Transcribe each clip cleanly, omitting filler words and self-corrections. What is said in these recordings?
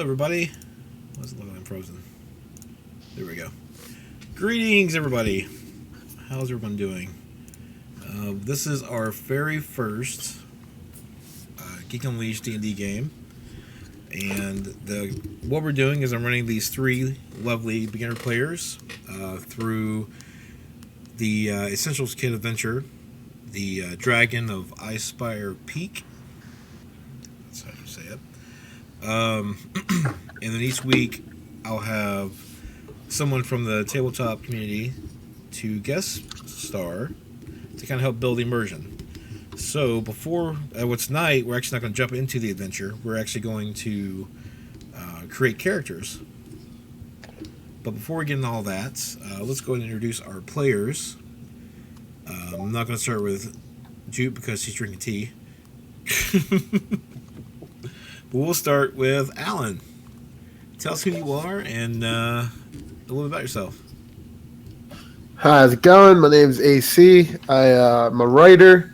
everybody. Why is it looking like I'm frozen? There we go. Greetings, everybody. How's everyone doing? This is our very first Geek Unleashed D&D game. And what we're doing is I'm running these three lovely beginner players through the Essentials Kit adventure, the Dragon of Icespire Peak. That's how you say it. And then each week I'll have someone from the tabletop community to guest star to kind of help build immersion. So before tonight, we're actually not going to jump into the adventure. We're actually going to create characters. But before we get into all that, let's go ahead and introduce our players. I'm not going to start with Jupe because he's drinking tea. But we'll start with Alan. Tell us who you are and a little bit about yourself. Hi, how's it going? My name's AC. I'm a writer.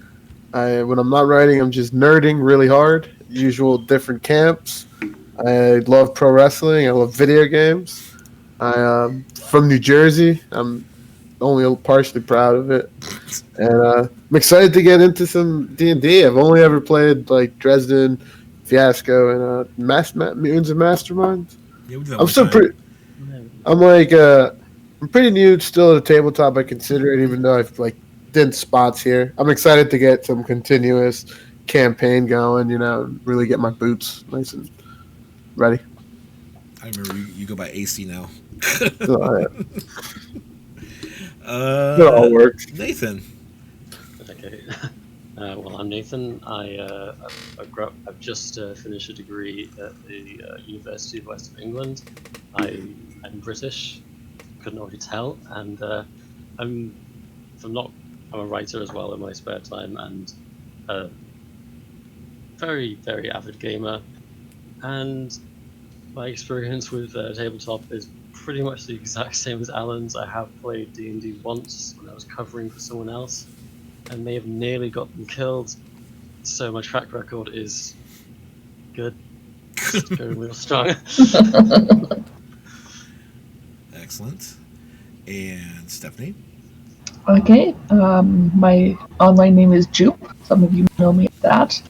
When I'm not writing, I'm just nerding really hard. Usual different camps. I love pro wrestling. I love video games. I'm from New Jersey. I'm only partially proud of it. And I'm excited to get into some D&D. I've only ever played like Dresden, Fiasco, and Mutants and Masterminds. Yeah, we did that I'm still pretty. I'm pretty new still at the tabletop. I consider it, even though I've done spots here. I'm excited to get some continuous campaign going. Really get my boots nice and ready. I remember you go by AC now. It all works. Nathan. Okay. Well, I'm Nathan. I've just finished a degree at the University of West of England. I'm British. Couldn't already tell, and I'm a writer as well in my spare time, and a very, very avid gamer. And my experience with tabletop is pretty much the exact same as Alan's. I have played D&D once when I was covering for someone else, and may have nearly got them killed. So my track record is good. It's very real strong. Excellent. And Stephanie. Okay, my online name is Jupe. Some of you know me as that.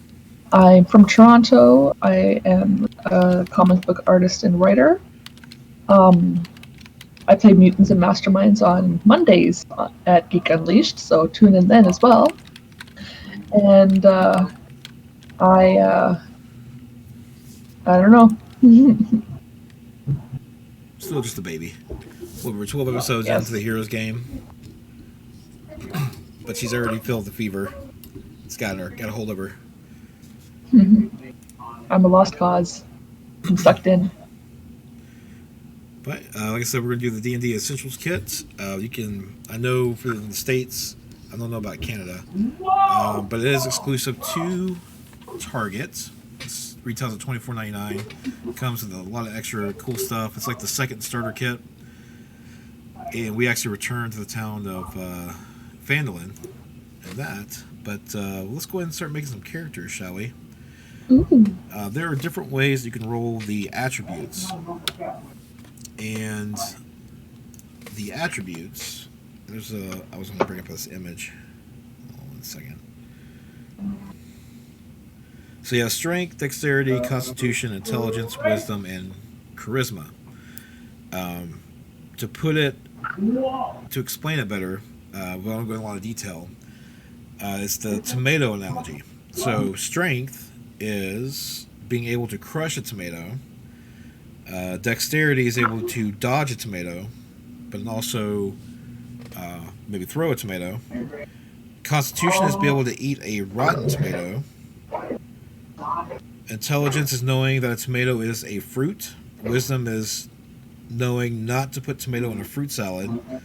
I'm from Toronto. I am a comic book artist and writer. I play Mutants and Masterminds on Mondays at Geek Unleashed, so tune in then as well. And I don't know. Still just a baby. Well, we're 12 episodes into the Heroes game. But she's already felt the fever. It's got a hold of her. I'm a lost cause. I'm sucked in. But like I said, we're gonna do the D&D Essentials Kit. I know for the States, I don't know about Canada, but it is exclusive to Target. It retails at $24.99. It comes with a lot of extra cool stuff. It's like the second starter kit, and we actually returned to the town of Phandalin and that. But let's go ahead and start making some characters, shall we? There are different ways you can roll the attributes. And the attributes, I was going to bring up this image. Hold on 1 second. So yeah, strength, dexterity, constitution, intelligence, wisdom, and charisma. To explain it better, without going into a lot of detail, it's the tomato analogy. So strength is being able to crush a tomato. Dexterity is able to dodge a tomato, but also maybe throw a tomato. Constitution is be able to eat a rotten tomato. Intelligence is knowing that a tomato is a fruit. Wisdom is knowing not to put tomato in a fruit salad. And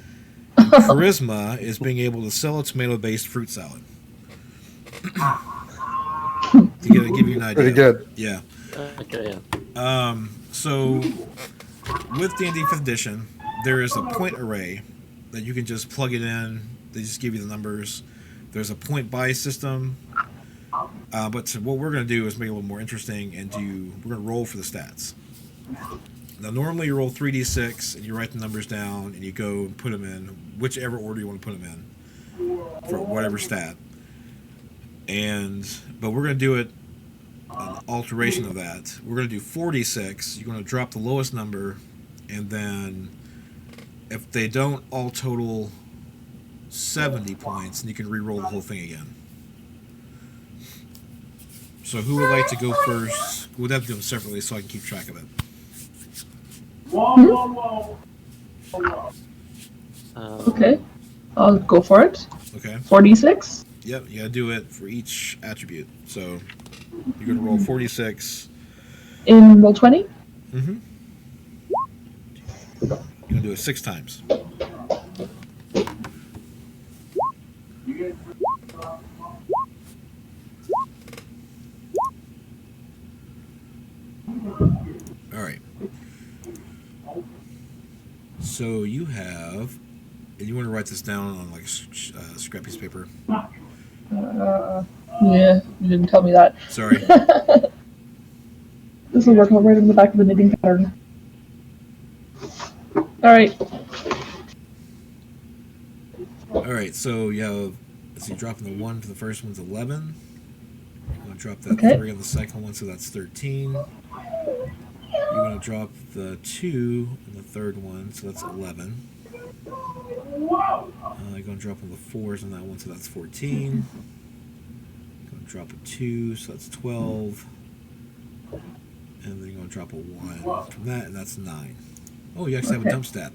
charisma is being able to sell a tomato-based fruit salad. To give you an idea. Pretty good. Yeah. Okay, yeah. So, with D&D 5th edition, there is a point array that you can just plug it in. They just give you the numbers. There's a point buy system. But what we're going to do is make it a little more interesting and we're going to roll for the stats. Now, normally you roll 3d6 and you write the numbers down and you go and put them in whichever order you want to put them in for whatever stat. But we're going to do it an alteration of that. We're going to do 4d6. You're going to drop the lowest number, and then if they don't all total 70 points, and you can re-roll the whole thing again. So who would like to go first? We'll have to do them separately so I can keep track of it. Okay, I'll go for it. Okay. 46. Yep, you gotta do it for each attribute. So you're gonna roll 46. In roll 20? Mm-hmm. You're gonna do it 6 times. All right. So you have, and you want to write this down on like a scrap piece of paper. Yeah, you didn't tell me that. Sorry. This will work. I'll write it in the back of the knitting pattern. Alright. All right. So you have, so you're dropping the 1 for the first one's 11. You're gonna drop that Okay. 3 on the second one, so that's 13. You're gonna drop the 2 on the third one, so that's 11. You're gonna drop on the 4s on that one, so that's 14. You're gonna drop a 2, so that's 12. And then you're gonna drop a 1 from that, and that's 9. Oh, you actually have a dump stat.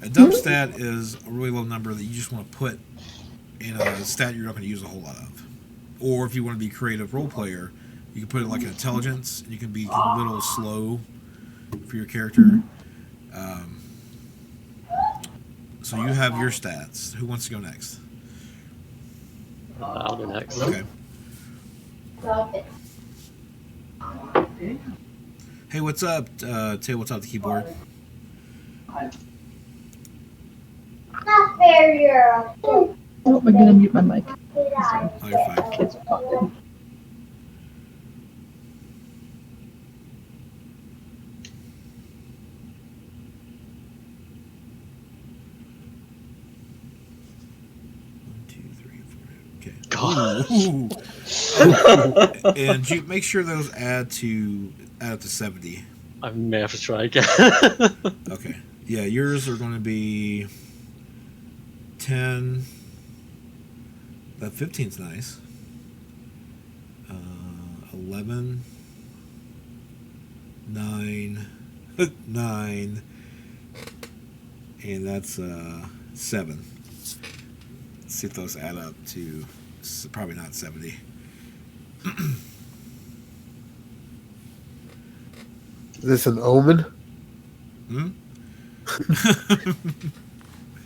A dump stat is a really low number that you just want to put in a stat you're not going to use a whole lot of. Or if you want to be a creative role player, you can put it like an intelligence, and you can be a little slow for your character. So you have your stats. Who wants to go next? I'll go next. Okay. Hey, what's up? Tabletop the keyboard. Not fair, Oh, I'm gonna mute my mic. Oh, you're fine. Kids are talking. Okay. God. And Juke, make sure those add up to 70. I may have to try again. Okay. Yeah, yours are going to be 10. That 15's nice. 11. 9. 9. And that's 7. Let's see if those add up to probably not 70. Is this an omen? Hmm?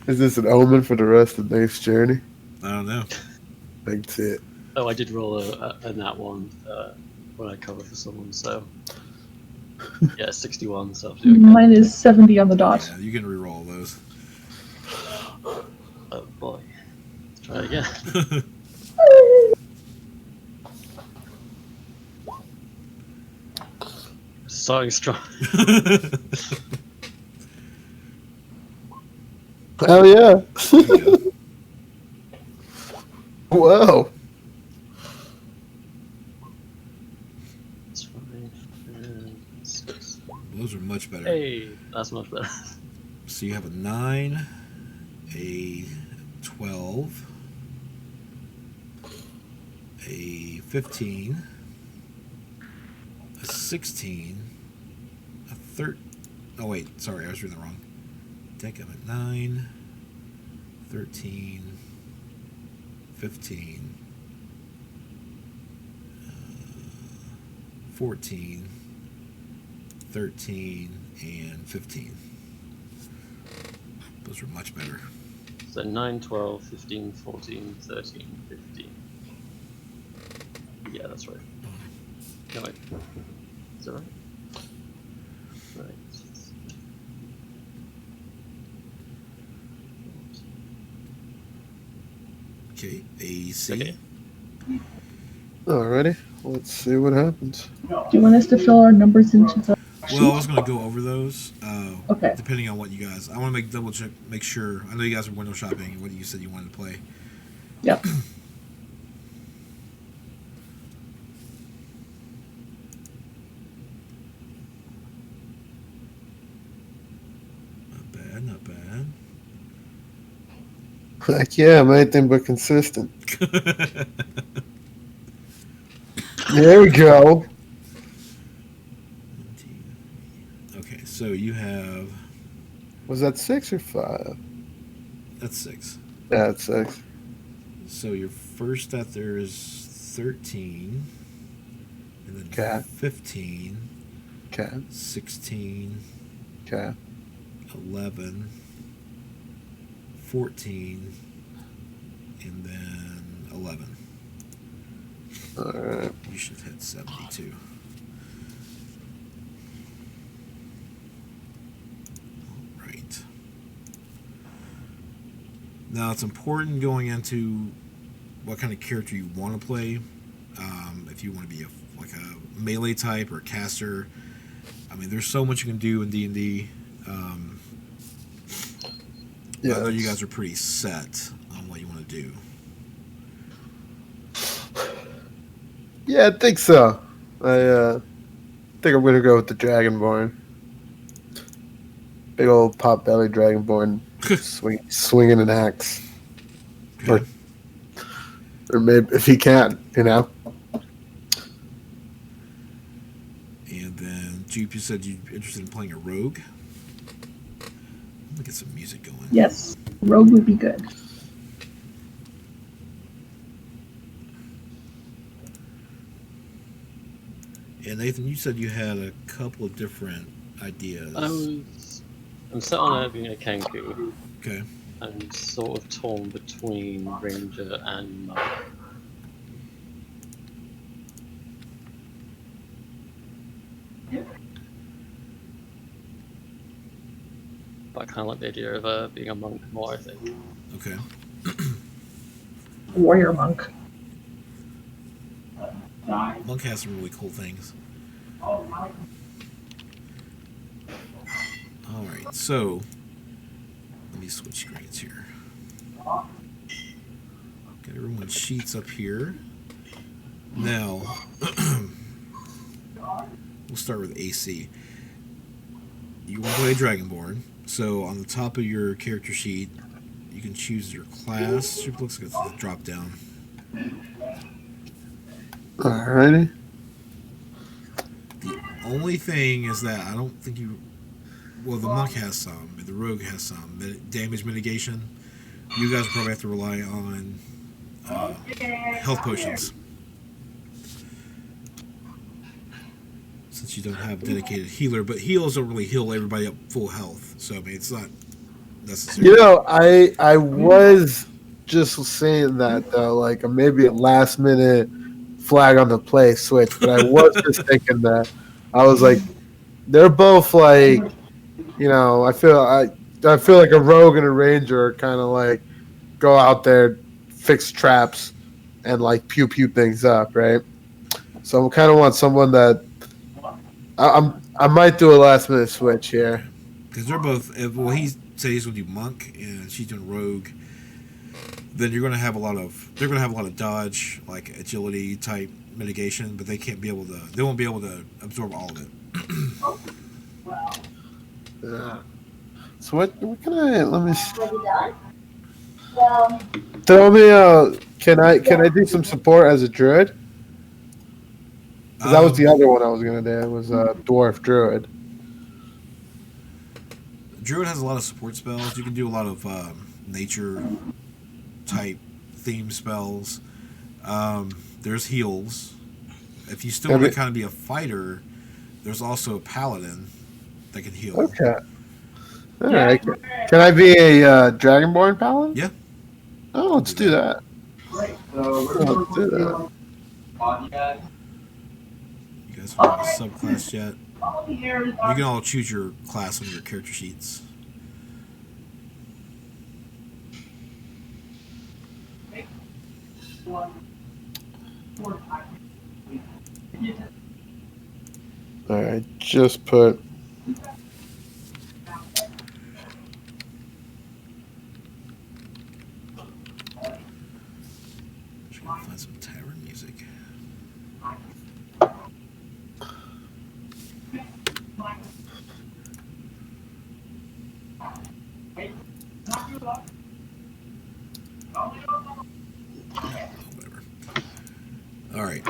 Is this an omen for the rest of Nate's journey? I don't know. That's it. Oh, I did roll a nat one when I cover for someone, so yeah, 61. So I'll do it again. Mine is 70 on the dot. Yeah, you can re-roll those. Oh boy, let's try it again. Starting strong. Hell yeah! Yeah. Whoa! That's fine. Six. Those are much better. Hey, that's much better. So you have a 9, a 12, a 15, a 16, a 13. Oh, wait. Sorry, I was reading that wrong. Deck of a 9, 13, 15, 14, 13, and 15. Those are much better. So 9, 12, 15, 14, 13, 15. Yeah, that's right. No, wait. Is that right? Right. Okay, AC. Okay. Alrighty, let's see what happens. Do you want us to fill our numbers into the Well, I was going to go over those. Okay. Depending on what you guys, I want to double check, make sure. I know you guys are window shopping. What you said you wanted to play. Yep. Not bad, not bad. Like, yeah, I'm anything but consistent. There we go. Okay, so you have Was that 6 or 5? that's 6. Yeah, it's 6. So your first stat there is 13, and then Okay. 15, Okay. 16, Okay. 11, 14, and then 11. All right. You should hit 72. All right. Now it's important going into what kind of character you want to play. If you want to be like a melee type or a caster, I mean, there's so much you can do in D&D. Yeah, I know you that's- guys are pretty set on what you want to do. Yeah, I think so. I think I'm gonna go with the Dragonborn. Big old pot belly Dragonborn, swinging an axe, Okay. or maybe if he can, you know. And then Jupe, you said you're interested in playing a rogue. Let me get some music going. Yes. Rogue would be good. And Nathan, you said you had a couple of different ideas. I'm set on being a Kenku. Okay. I'm sort of torn between Ranger and Monk. But I kind of like the idea of being a monk more, I think. Okay. Warrior monk. Monk has some really cool things. All right. So let me switch screens here. Got everyone's sheets up here. Now we'll start with AC. You want to play Dragonborn. So on the top of your character sheet, you can choose your class. It looks like it's a drop down. Alrighty. The only thing is that I don't think you. Well, the monk has some, but the rogue has some damage mitigation. You guys probably have to rely on health potions, since you don't have a dedicated healer. But heals don't really heal everybody up full health, so I mean it's not necessary. You know, I was just saying that though, like maybe a last minute flag on the play switch, but I was just thinking that I was like, they're both like, you know, I feel like a rogue and a ranger kind of like go out there, fix traps, and like pew things up, right? So I kind of want someone that I might do a last minute switch here. Because they're both. Well, he said he's going to do monk, and she's doing rogue. Then you're going to have a lot of. They're going to have a lot of dodge, like agility type mitigation, but they can't be able to. They won't be able to absorb all of it. Yeah. So what can I? Let me. Are you done? Well, Tell me, can I do some support as a druid? 'Cause that was the other one I was gonna do. Was a dwarf druid. Druid has a lot of support spells. You can do a lot of nature type theme spells. There's heals. If you still want to kind of be a fighter, there's also a paladin that can heal. Okay. All right. Can I be a dragonborn paladin? Yeah. Oh, let's do that. Right. So Let's do that. You guys don't have a subclass yet. all the areas You are can all choose your class on your character sheets. All right, just put. Trying to find some tavern music. Whatever. All right.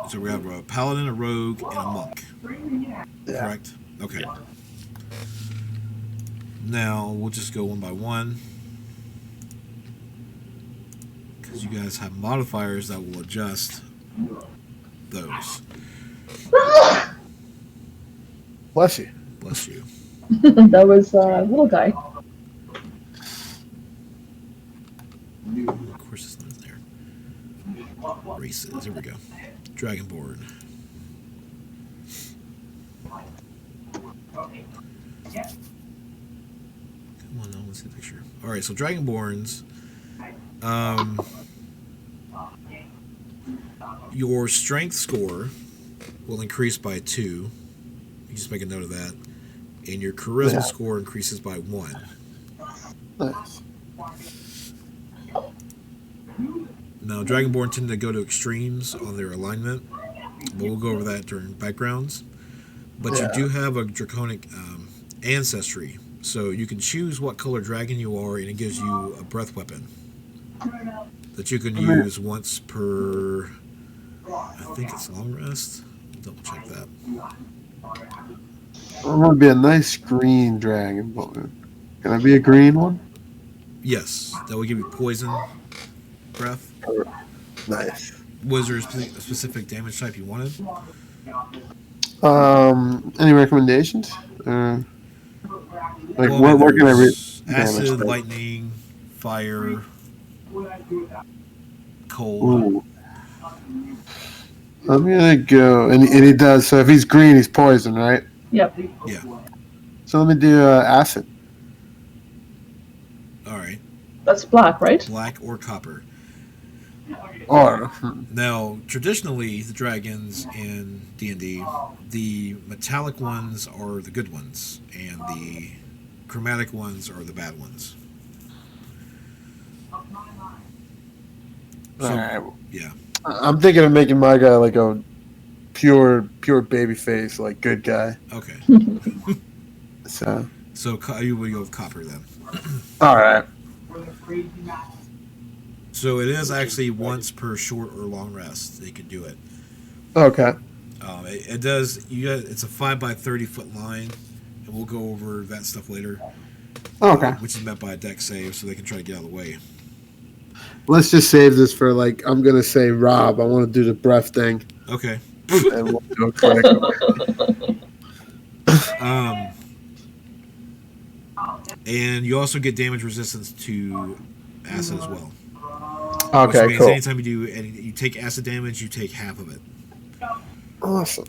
So we have a paladin, a rogue, and a monk. Yeah. Correct? Okay. Now we'll just go one by one. Because you guys have modifiers that will adjust those. Bless you. Bless you. That was little guy. Of course it's not there. Races. Here we go. Dragonborn. Come on, I want to see the picture. Alright, so Dragonborns. Your strength score will increase by 2. You just make a note of that. And your charisma Yeah. score increases by 1. Nice. Now, Dragonborn tend to go to extremes on their alignment, but we'll go over that during backgrounds. But Yeah. you do have a draconic ancestry, so you can choose what color dragon you are, and it gives you a breath weapon that you can use once per. I think it's long rest. Double check that. I'm gonna be a nice green dragonborn. Can I be a green one? Yes, that will give you poison breath. Nice. Was there a specific damage type you wanted? Any recommendations? Like Well, what can I read? there's acid, damage type? lightning, fire, cold. Ooh. I'm gonna go, and he does. So if he's green, he's poison, right? Yep. Yeah. So let me do acid. All right. That's black, right? Black or copper. Or Now, traditionally, the dragons in D&D, the metallic ones are the good ones, and the chromatic ones are the bad ones. So, all right. yeah. I'm thinking of making my guy like a pure baby face, like good guy. Okay. So So you will go with copper then. all right. So it is actually once per short or long rest they can do it. Okay. It does. It's a 5 by 30 foot line, and we'll go over that stuff later. Okay. Which is met by a deck save, so they can try to get out of the way. Let's just save this for like I'm gonna say Rob. I want to do the breath thing, Okay. and we'll do a quick. And you also get damage resistance to acid as well. Which Okay. means Cool. anytime you take acid damage, you take half of it. Awesome.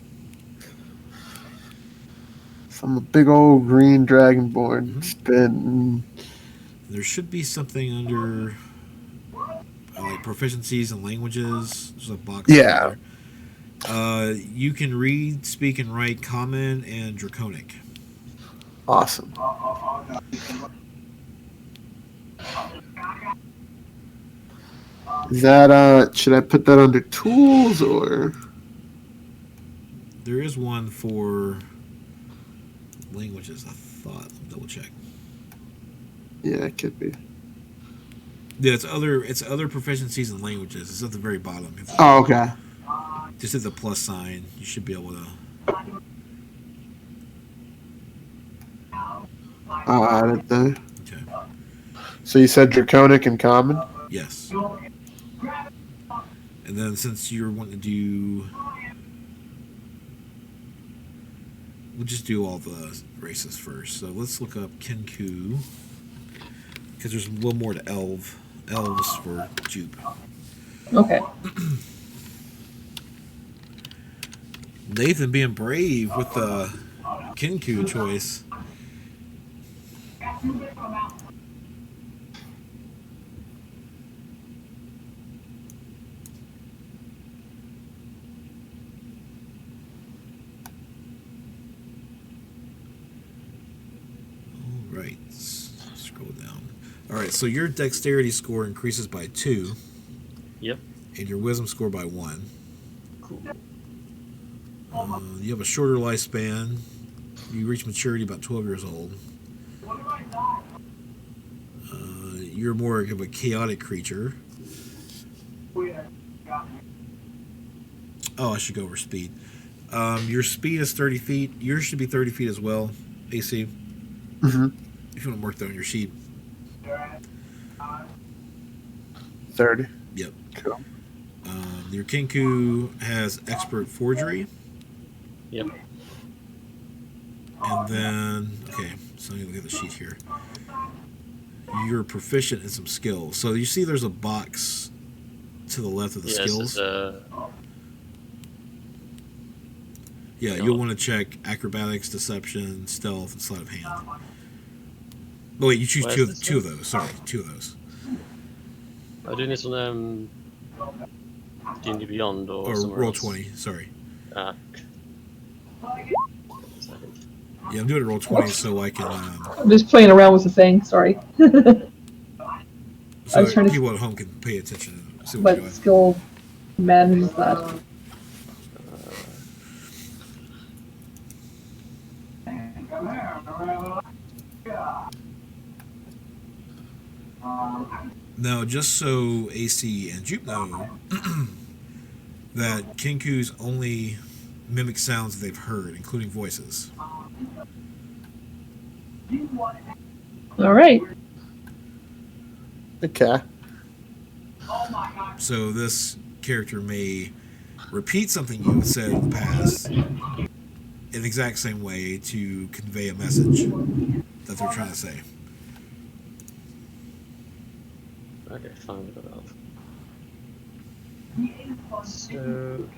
So I'm a big old green dragonborn. Spin. There should be something under like proficiencies in languages. There's a box. Yeah. There. You can read, speak, and write Common and Draconic. Awesome. Is that should I put that under tools or? There is one for languages. I thought. Let me double check. Yeah, it could be. Yeah, it's other proficiencies in languages. It's at the very bottom. Oh, okay. Just hit the plus sign. You should be able to. I'll add it there. Okay. So you said draconic and common? Yes. And then since you're wanting to do, we'll just do all the races first. So let's look up Kenku, because there's a little more to elves for Jupe. Okay. Nathan being brave with the Kenku choice. right, so your dexterity score increases by 2, Yep. and your wisdom score by 1. Cool. You have a shorter lifespan. You reach maturity about 12 years old. You're more of a chaotic creature. Oh, I should go over speed. Your speed is 30 feet. Yours should be 30 feet as well, AC. Mm-hmm. If you want to mark that on your sheet. 30. Yep. Cool. Your Kinku has expert forgery. Yep. And then, okay, so let me look at the sheet here. You're proficient in some skills. So you see there's a box to the left of the skills. Yeah, you'll want to check acrobatics, deception, stealth, and sleight of hand. Oh, wait, you choose two of those. Sorry, 2 of those. I do this on D&D Beyond or somewhere roll else. 20, sorry. Second. Yeah, I'm doing it roll 20 so I can... I'm just playing around with the thing. Sorry. so was trying to- people at home can pay attention and see what you're What doing. skill manages that? Now, just so AC and Jupe know, that Kinkus only mimic sounds that they've heard, including voices. All right. Okay. So this character may repeat something you have said in the past in the exact same way to convey a message that they're trying to say. Okay, fine, we've got that. So,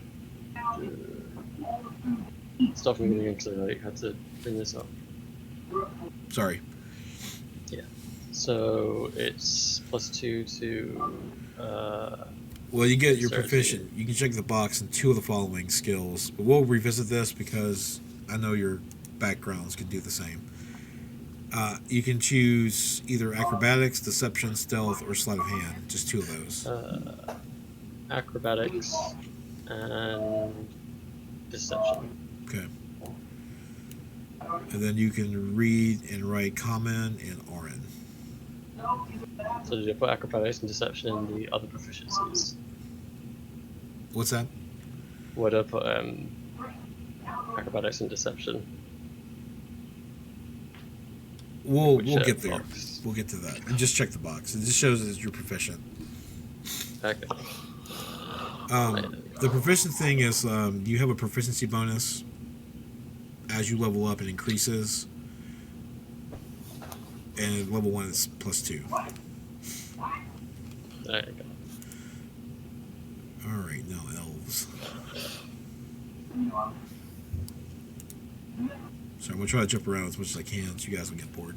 stop me again because I had to bring this up. Sorry. So it's +2 to. Well, you get your Sorry, proficient. You can check the box in 2 of the following skills. But we'll revisit this because I know your backgrounds could do the same. You can choose either acrobatics, deception, stealth, or sleight of hand. Just 2 of those. Acrobatics and deception. Okay. And then you can read and write common and Auran. So did I put acrobatics and deception in the other proficiencies? What's that? What did I put acrobatics and deception? We'll Which, get there. box? We'll get to that. And just check the box. It just shows that you're proficient. Okay. The proficient thing is you have a proficiency bonus. As you level up, it increases. And level 1 is +2. There you go. Alright, now elves. So I'm going to try to jump around as much as I can so you guys don't get bored.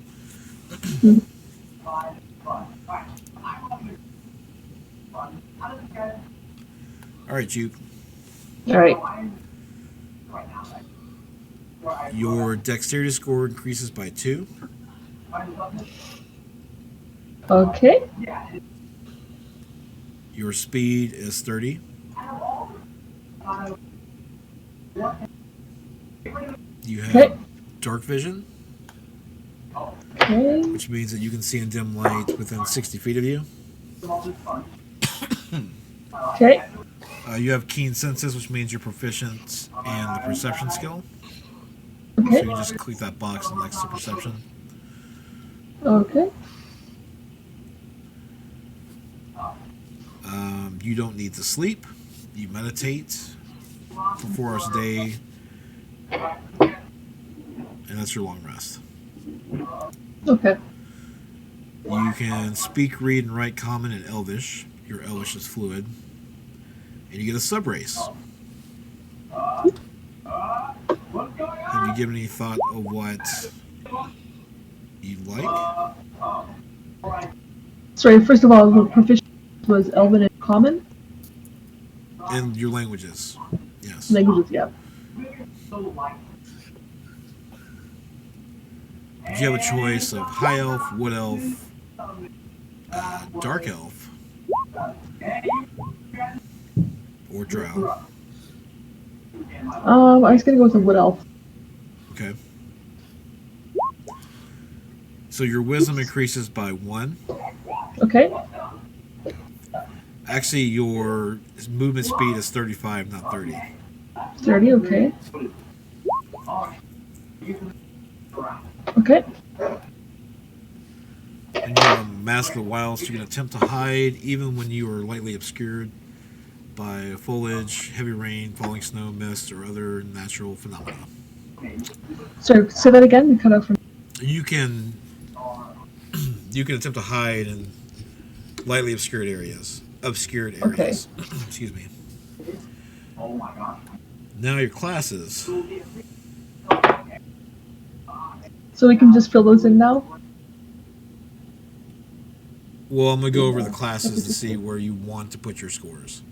Alright, Jupe. All right. Your dexterity score increases by 2. Okay. Your speed is 30. You have Okay. dark vision, Okay. which means that you can see in dim light within 60 feet of you. Okay. You have keen senses, which means you're proficient in the perception skill. Okay. So you just click that box next to perception. Okay. You don't need to sleep. You meditate for 4 hours a day. And that's your long rest. Okay. You can speak, read, and write Common and Elvish. Your Elvish is fluid. And you get a sub race. Have you given any thought of what you'd like? Sorry. First of all, the proficiency was Elven and Common And your languages. Yes. languages. Yeah. You have a choice of High Elf, Wood Elf, Dark Elf. Or Drow. I was gonna go with a wood elf. Okay. So your wisdom increases by 1. Okay. Actually, your movement speed is 35, not 30. 30. Okay. Okay. And you have a Mask of the Wild, so you can attempt to hide even when you are lightly obscured by foliage, heavy rain, falling snow, mist, or other natural phenomena. Sorry, say that again. We cut out from. You can attempt to hide in lightly obscured areas. Okay. Excuse me. Now your classes. So we can just fill those in now. Well, I'm gonna go over the classes to see where you want to put your scores.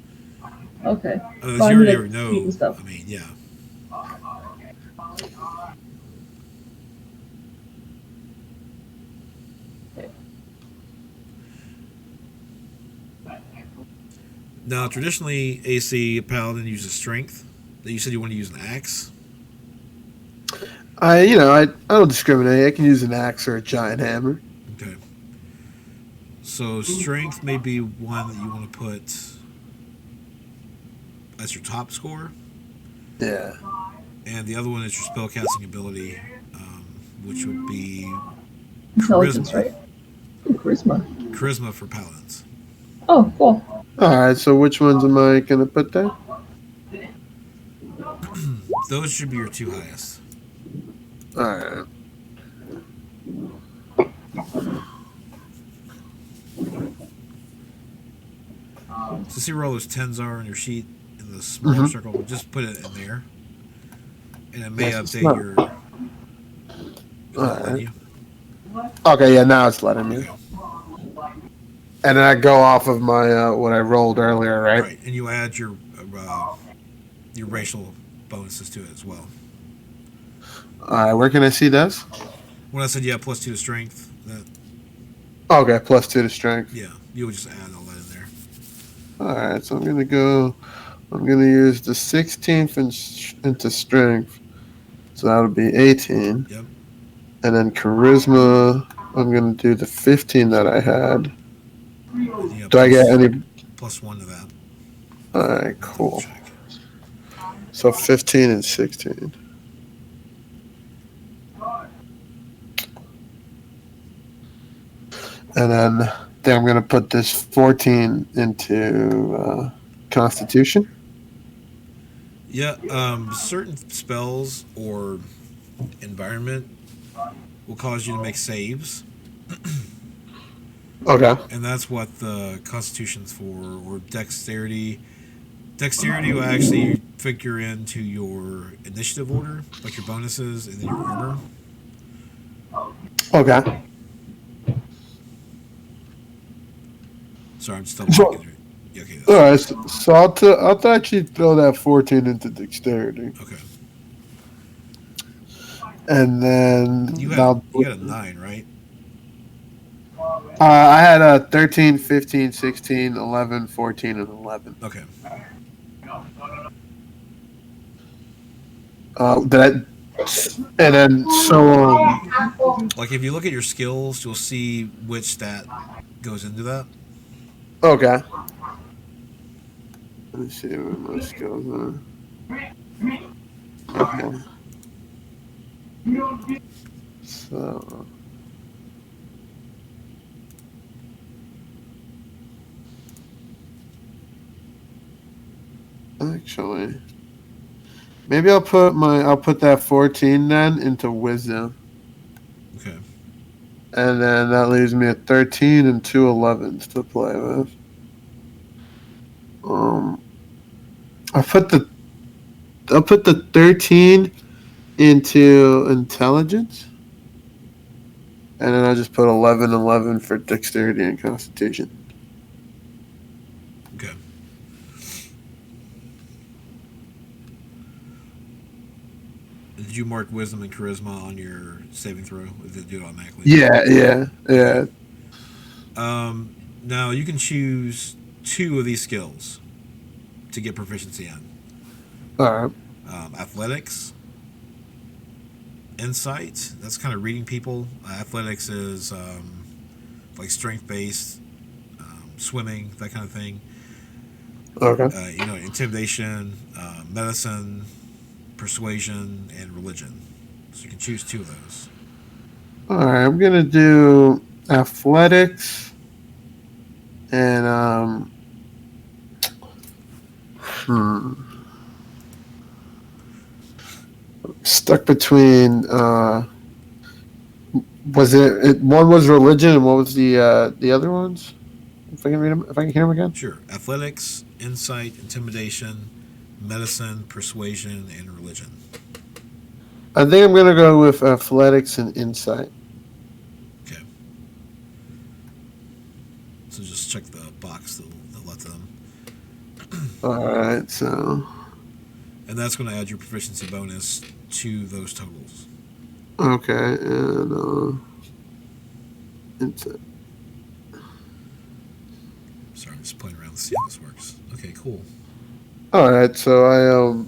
Okay. As So you I'm already gonna know, keep the stuff. I mean, yeah. Now, traditionally, AC Paladin uses strength. You said you want to use an axe. I don't discriminate. I can use an axe or a giant hammer. Okay. So strength may be one that you want to put as your top score, Yeah. and the other one is your spellcasting ability, which would be Intelligence, charisma. right? Ooh, charisma. Charisma for paladins. Oh, cool. All right. So which ones am I gonna put there? Those should be your 2 highest. All right. So see where all those 10s are on your sheet in the smaller Mhm. circle. Just put it in there, and it may Yes, it's update not- your. Is that letting Alright. you? Okay. Yeah. Now it's letting me. Okay. And then I go off of my what I rolled earlier, right? Right, and you add your racial bonuses to it as well. All right. Where can I see this? When I said yeah, +2 to strength, that Okay. +2 to strength. yeah, you would just add all that in there. All right. So I'm gonna use the 16th into strength. So that would be 18. Yep. And then charisma, I'm gonna do the 15 that I had. And you have Do I get any? +1 to that? All right. Cool. Check. So 15 and 16. And then I'm going to put this 14 into Constitution. Yeah, certain spells or environment will cause you to make saves, Okay. and that's what the Constitution's for, or Dexterity. Dexterity will actually figure into your initiative order, like your bonuses and then your armor. Okay. Sorry, I'm just double checking through. Yeah, okay, All that's right. So I'll actually throw that 14 into Dexterity. okay. And then You I'll- had a 9, right? I had a 13, 15, 16, 11, 14, and 11. Okay. And then so Like if you look at your skills, you'll see which stat goes into that. okay. Let me see what my skills are. Okay. So actually, maybe I'll put that 14 then into wisdom, Okay. and then that leaves me at 13 and 2 11s to play with. I'll put the 13 into intelligence, and then I'll just put 11 11 for dexterity and constitution. Okay. Did you mark wisdom and charisma on your saving throw? Or did it do it automatically? Yeah. Now you can choose 2 of these skills to get proficiency in. All right. Athletics, insight. That's kind of reading people. Athletics is like strength based, swimming, that kind of thing. Okay. Intimidation, medicine, persuasion, and religion. So you can choose 2 of those. All right. I'm gonna do athletics and stuck between one was religion and what was the other ones? If I can read them, if I can hear them again. Sure. Athletics, insight, intimidation, medicine, persuasion, and religion. I think I'm gonna go with athletics and insight. Okay. So just check the box that lets them. All right, so And that's going to add your proficiency bonus to those totals. okay, and insight. Sorry, I'm just playing around to see how this works. Okay, cool. All right, so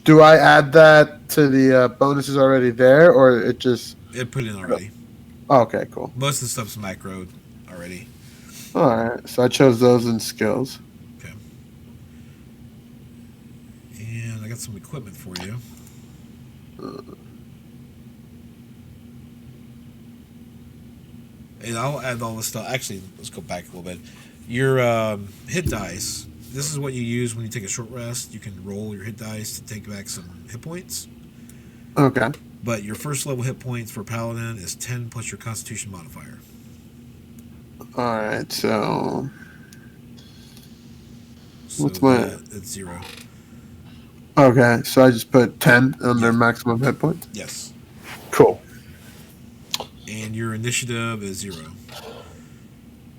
do I add that to the bonuses already there, or it just? It put in already. Okay, cool. Most of the stuff's macroed already. All right, so I chose those in skills. Okay. And I got some equipment for you. And I'll add all this stuff. Actually, let's go back a little bit. Your hit dice. This is what you use when you take a short rest. You can roll your hit dice to take back some hit points. Okay. But your first level hit points for Paladin is 10 plus your Constitution modifier. All right, so So what's my? It's 0. Okay, so I just put 10 on their maximum hit points. Yes. Cool. And your initiative is 0.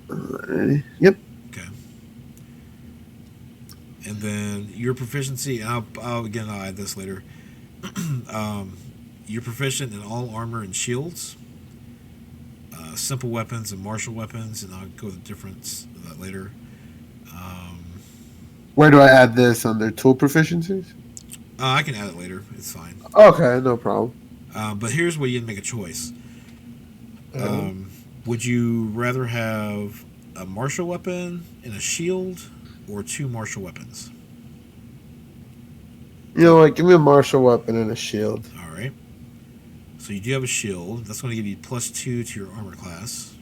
Alrighty. Yep. Okay. And then your proficiency, and I'll add this later. You're proficient in all armor and shields, simple weapons and martial weapons, and I'll go with the difference of that later. Where do I add this under tool proficiencies? I can add it later. It's fine. Okay, no problem. But here's where you can make a choice. Would you rather have a martial weapon and a shield, or 2 martial weapons? You know what? Give me a martial weapon and a shield. All right. So you do have a shield. That's going to give you +2 to your armor class.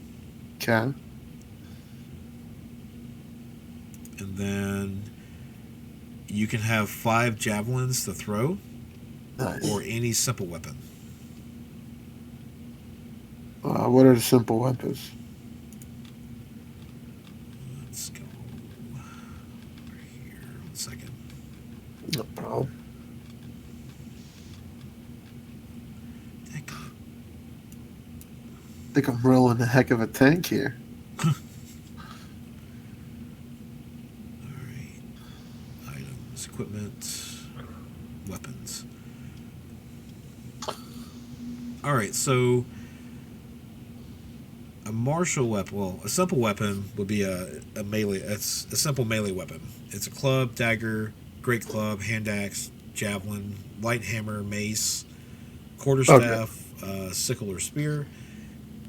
Okay. And then you can have 5 javelins to throw, Nice. or any simple weapon. What are the simple weapons? Let's go over here. 1 second. No problem. Dang it. I think I'm rolling a heck of a tank here. Alright. Items, equipment, weapons. Alright, so a martial weapon, well, a simple weapon would be a melee. It's a simple melee weapon. It's a club, dagger, great club, hand axe, javelin, light hammer, mace, quarterstaff, sickle or spear.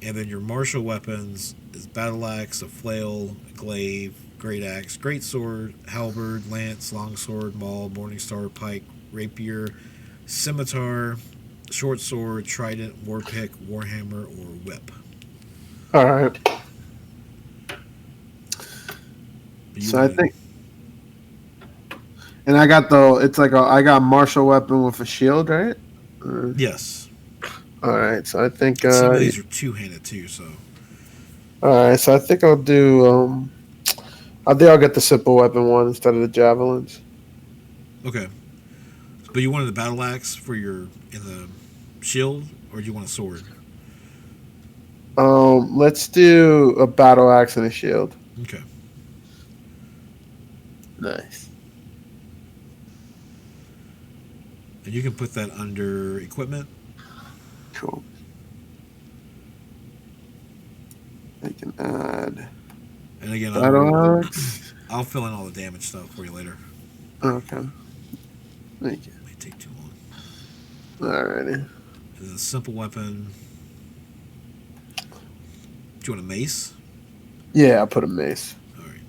And then your martial weapons is battle axe, a flail, a glaive, great axe, great sword, halberd, lance, longsword, maul, morningstar, pike, rapier, scimitar, short sword, trident, war pick, warhammer, or whip. All right. You So I wanna- think, and I got I got martial weapon with a shield, right? Yes. All right. So I think. Some of these are two-handed too, so All right. So I think I'll do. I think I'll get the simple weapon one instead of the javelins. okay. But you wanted the battle axe for in the shield, or do you want a sword? Let's do a battle axe and a shield. Okay. Nice. And you can put that under equipment. Cool. I can add And again, Battle Axe. I'll fill in all the damage stuff for you later. Okay. Thank you. It may take too long. Alrighty. And then a simple weapon. Do you want a mace? Yeah, I'll put a mace. All right.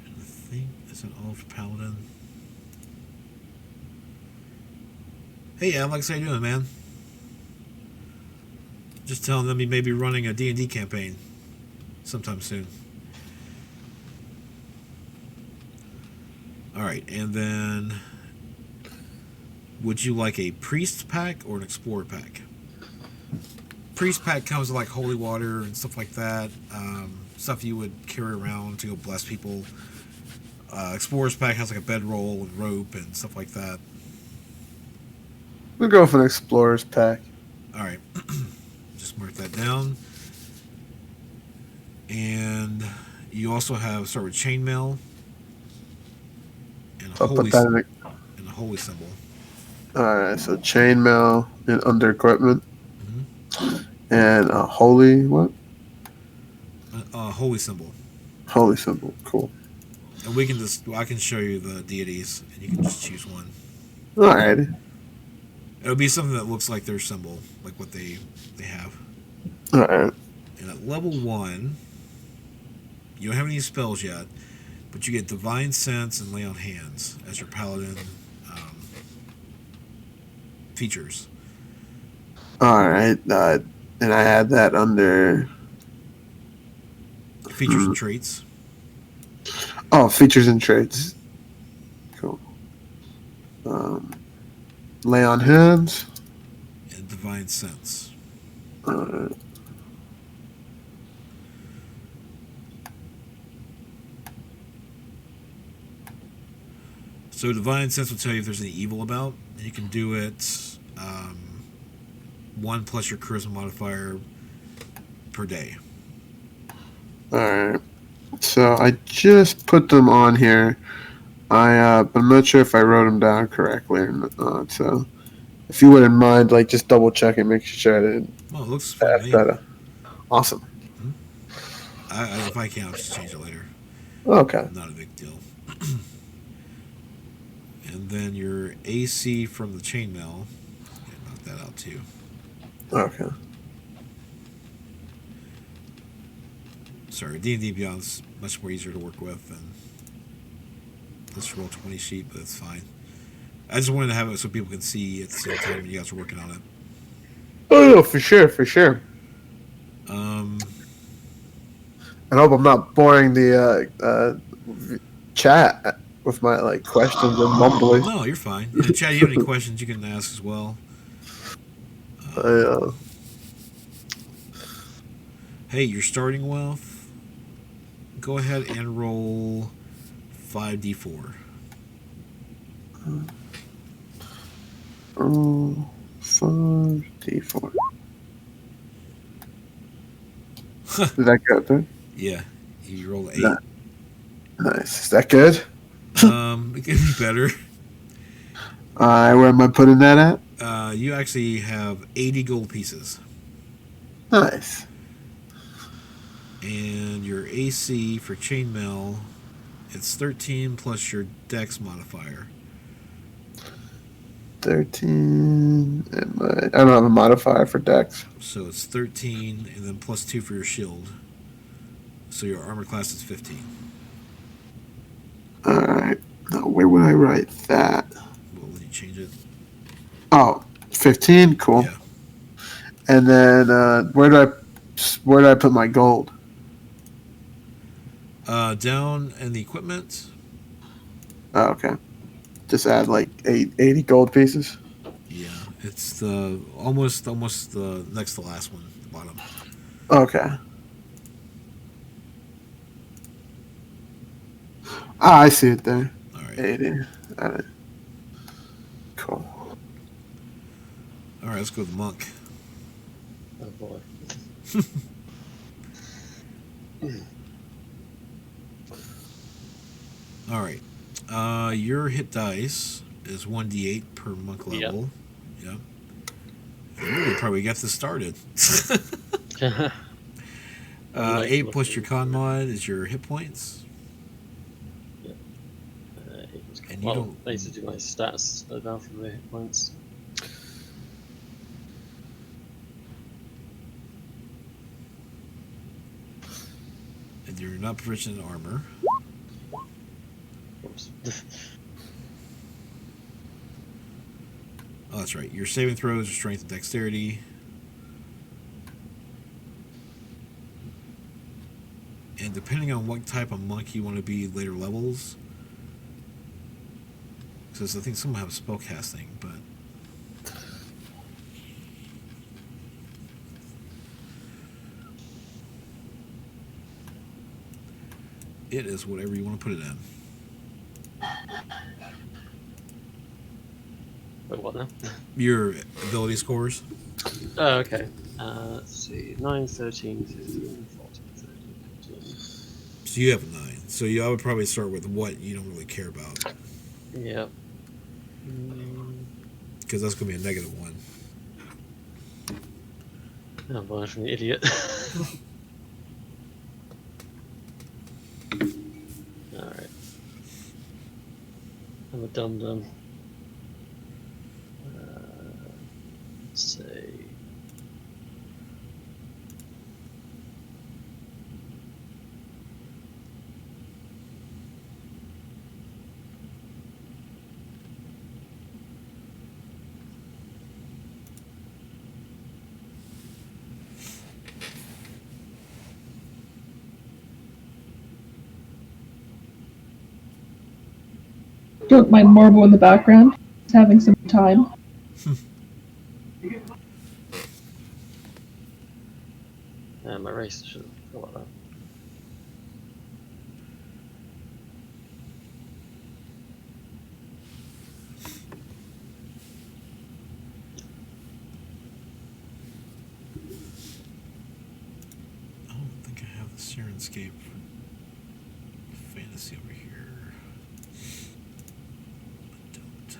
And I think is it all for paladin? Hey, Alex, how you doing, man? Just telling them you may be running a D&D campaign sometime soon. All right, and then would you like a priest pack or an explorer pack? Priest pack comes with like holy water and stuff like that, stuff you would carry around to go bless people. Explorer's pack has like a bedroll and rope and stuff like that. We'll go for an Explorer's pack. All right, just mark that down. And you also have start with chainmail and I'll put that in the... and a holy symbol. Alright, so chainmail and under equipment. And a holy what? Holy symbol. Holy symbol. Cool. And I can show you the deities, and you can just choose one. Alrighty. It'll be something that looks like their symbol, like what they have. Alright. And at level 1, you don't have any spells yet, but you get Divine Sense and Lay on Hands as your paladin features. Alright. And I had that under... Features and traits. Oh, features and traits. Cool. Lay on hands. And Divine Sense. Alright. So Divine Sense will tell you if there's any evil about. You can do it 1 plus your charisma modifier per day. Alright. So I just put them on here. But I'm not sure if I wrote them down correctly or not. So if you wouldn't mind, like, just double check and make sure I didn't Well, it looks fine. add that. Awesome. If I can, I'll just change it later. Okay. Not a big deal. And then your AC from the chainmail. Yeah, knock that out too. Okay. Sorry, D&D Beyond's much more easier to work with than this Roll20 sheet, but it's fine. I just wanted to have it so people can see at the same time when you guys are working on it. Oh, for sure, for sure. I hope I'm not boring the chat with my like questions and mumbling. No, you're fine. In the chat, if you have any questions, you can ask as well. Hey, your starting wealth. Go ahead and roll 5d4. Oh, 5d4. Did that go through? Yeah, you roll 8. Nice. Is that good? It could be better. Where am I putting that at? You actually have 80 gold pieces. Nice. And your AC for chainmail, it's 13 plus your dex modifier. 13. And I don't have a modifier for dex. So it's 13 and then plus 2 for your shield. So your armor class is 15. Alright. Now, where would I write that? Well, when you change it. Oh, 15? Cool. Yeah. And then where do I put my gold? Down in the equipment. Oh, okay. Just add like 80 gold pieces. Yeah, it's the almost the next to last one, the bottom. Okay. Ah, I see it there. All right. 80. Alright. Cool. All right, let's go with the monk. Oh boy. All right. Your hit dice is 1d8 per monk level. Yep. Ooh, we probably got this started. Like 8 plus your looking con for- mod is your hit points. And you well, don't- I need to do my stats now for the hit points. And you're not proficient in armor. Oops. Oh, that's right. Your saving throws are strength and dexterity. And depending on what type of monk you want to be later levels, because I think some have spell casting, but it is whatever you want to put it in. Wait, what now? Your ability scores. Oh, okay. Let's see. 9, 13, 15, 14, 13, 15. So you have a 9. So I would probably start with what you don't really care about, Yep. Mm, because that's going to be a -1. oh boy, I'm an idiot. Alright. I'm a dum-dum. Let's say... Don't mind Marble in the background. He's having some time. my race should go like that. I don't think I have the Sirenscape fantasy over here. I don't.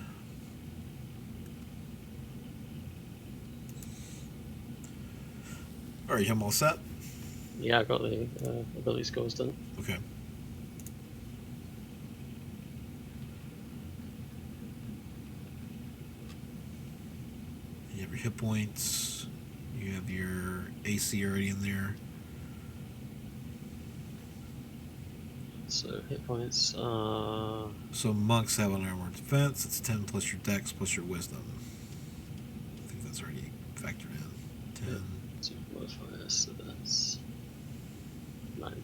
All right, I'm all set. Yeah, I got the ability scores done. Okay. You have your hit points. You have your AC already in there. So hit points. So monks have an armor defense. It's 10 plus your dex plus your wisdom. I think that's already factored in. 10. 2 modifiers, so that's 9.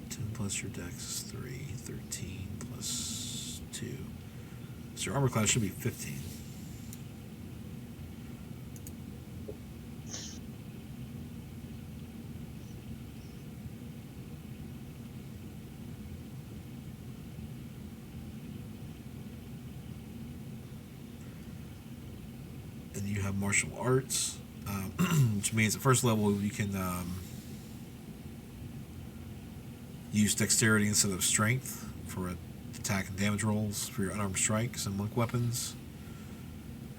10 plus your dex is 3. 13 plus 2. So your armor class should be 15. And you have martial arts, which means at first level you can use dexterity instead of strength for attack and damage rolls for your unarmed strikes and monk weapons.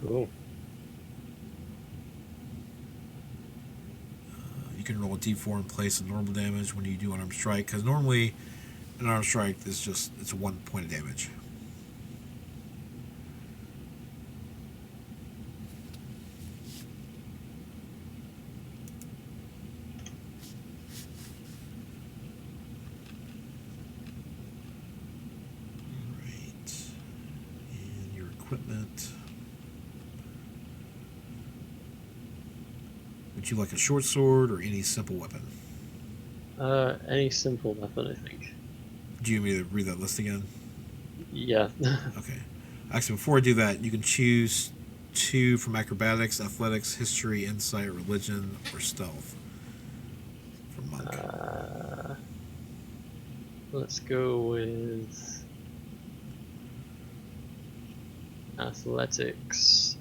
Cool. You can roll a d4 in place of normal damage when you do unarmed strike, because normally an unarmed strike is it's 1 point of damage. Alright. And your equipment. Would you like a short sword or any simple weapon? Any simple weapon, I think. Do you want me to read that list again? Yeah. Okay. Actually, before I do that, you can choose 2 from acrobatics, athletics, history, insight, religion, or stealth for monk. Let's go with athletics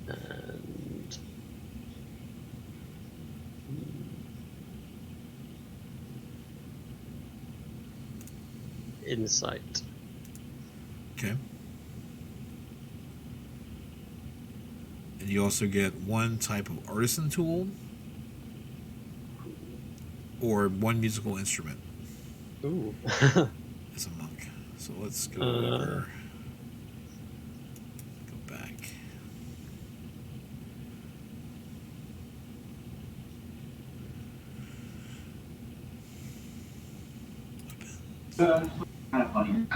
and insight. Okay. And You also get one type of artisan tool or one musical instrument Ooh. as a monk. So let's go Uh. over. Go back. Kind of funny.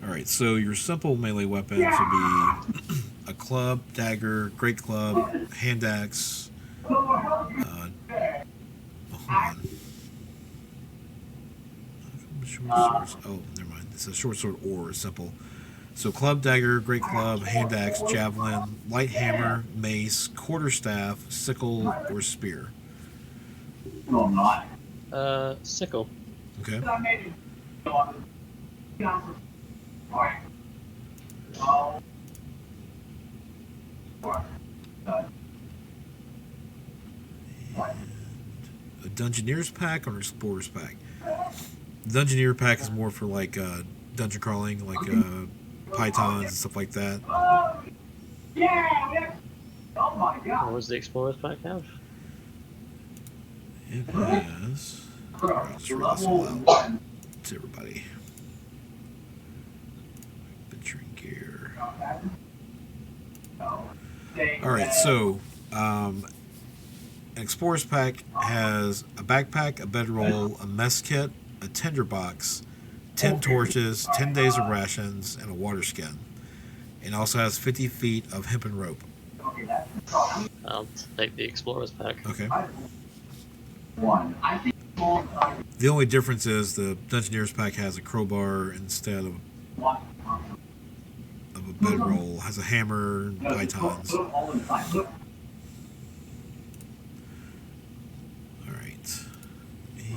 Alright, so your simple melee weapons would be a club, dagger, great club, hand axe. Oh, hold on. Short swords. Oh, never mind. It's a short sword or simple. So club, dagger, great club, hand axe, javelin, light hammer, mace, quarterstaff, sickle, or spear. No, I'm not. Sickle. Okay. I made it. Alright. Oh. A Dungeoneer's pack or an Explorer's pack? The Dungeoneer pack is more for like dungeon crawling, like pythons and stuff like that. Yeah. Oh my god. What was the Explorer's pack have? It has. Alright, let's read this all out to everybody. Adventuring gear. Alright, so an Explorer's pack has a backpack, a bedroll, a mess kit, a tinderbox, 10 torches, 10 days of rations, and a water skin. It also has 50 feet of hempen rope. I'll take the Explorer's pack. Okay. One. I think The only difference is the Dungeoneer's pack has a crowbar instead of a bedroll, has a hammer, and pythons. Alright.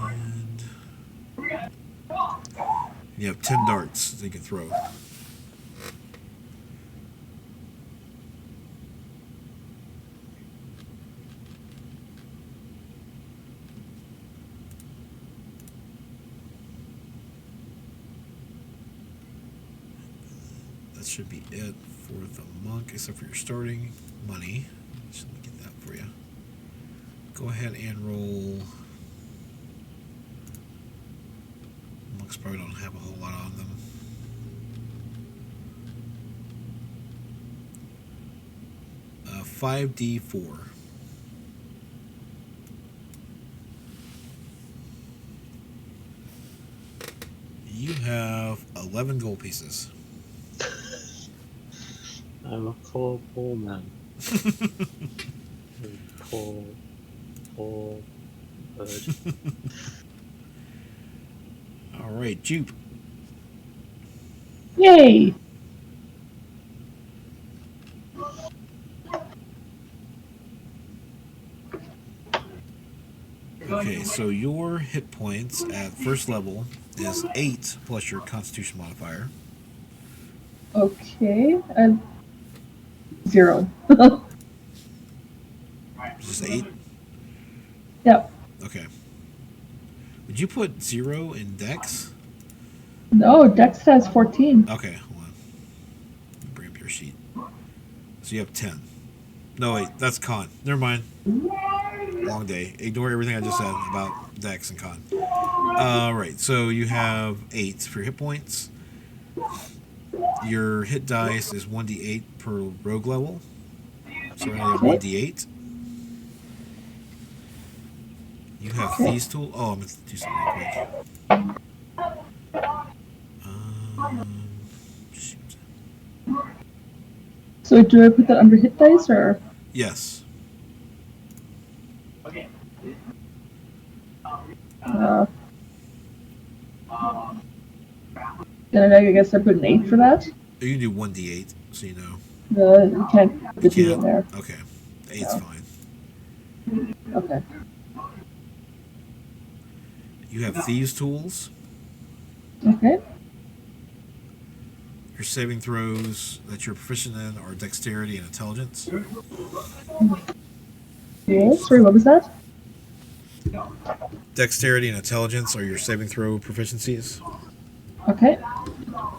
And you have 10 darts that you can throw. That should be it for the monk, except for your starting money. Just let me get that for you. Go ahead and roll. Monks probably don't have a whole lot on them. Uh, 5d4. You have 11 gold pieces. I'm a poor man. poor bird. All right, Jupe. Yay! Okay, so your hit points at first level is 8 plus your Constitution modifier. Okay, 0. Just 8? Yep. Okay. Would you put 0 in Dex? No, Dex has 14. Okay, hold on. Let me bring up your sheet. So you have 10. No, wait, that's Con. Never mind. Long day. Ignore everything I just said about Dex and Con. Alright, so you have 8 for your hit points. Your hit dice is 1d8 per rogue level. So we're going to have 1d8. You have Thieves Tool. Oh, I'm going to do something real quick. Shoot. So do I put that under hit dice or? Yes. okay. Then I guess I put an 8 for that. You can do 1d8, so you know. You can't put the 2 in there. Okay. 8's fine. Okay. You have Thieves Tools. Okay. Your saving throws that you're proficient in are Dexterity and Intelligence. Yeah, sorry, what was that? Dexterity and Intelligence are your saving throw proficiencies. Okay.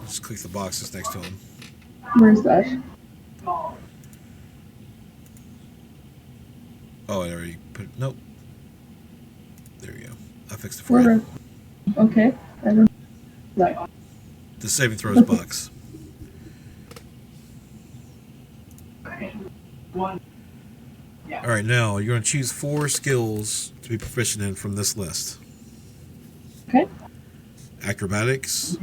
Just click the boxes next to them. Where's that? Oh, I already put. Nope. There you go. I fixed it for you. Where? Okay. I don't like. The saving throws box. One. All right, now you're going to choose 4 skills to be proficient in from this list. Okay. Acrobatics,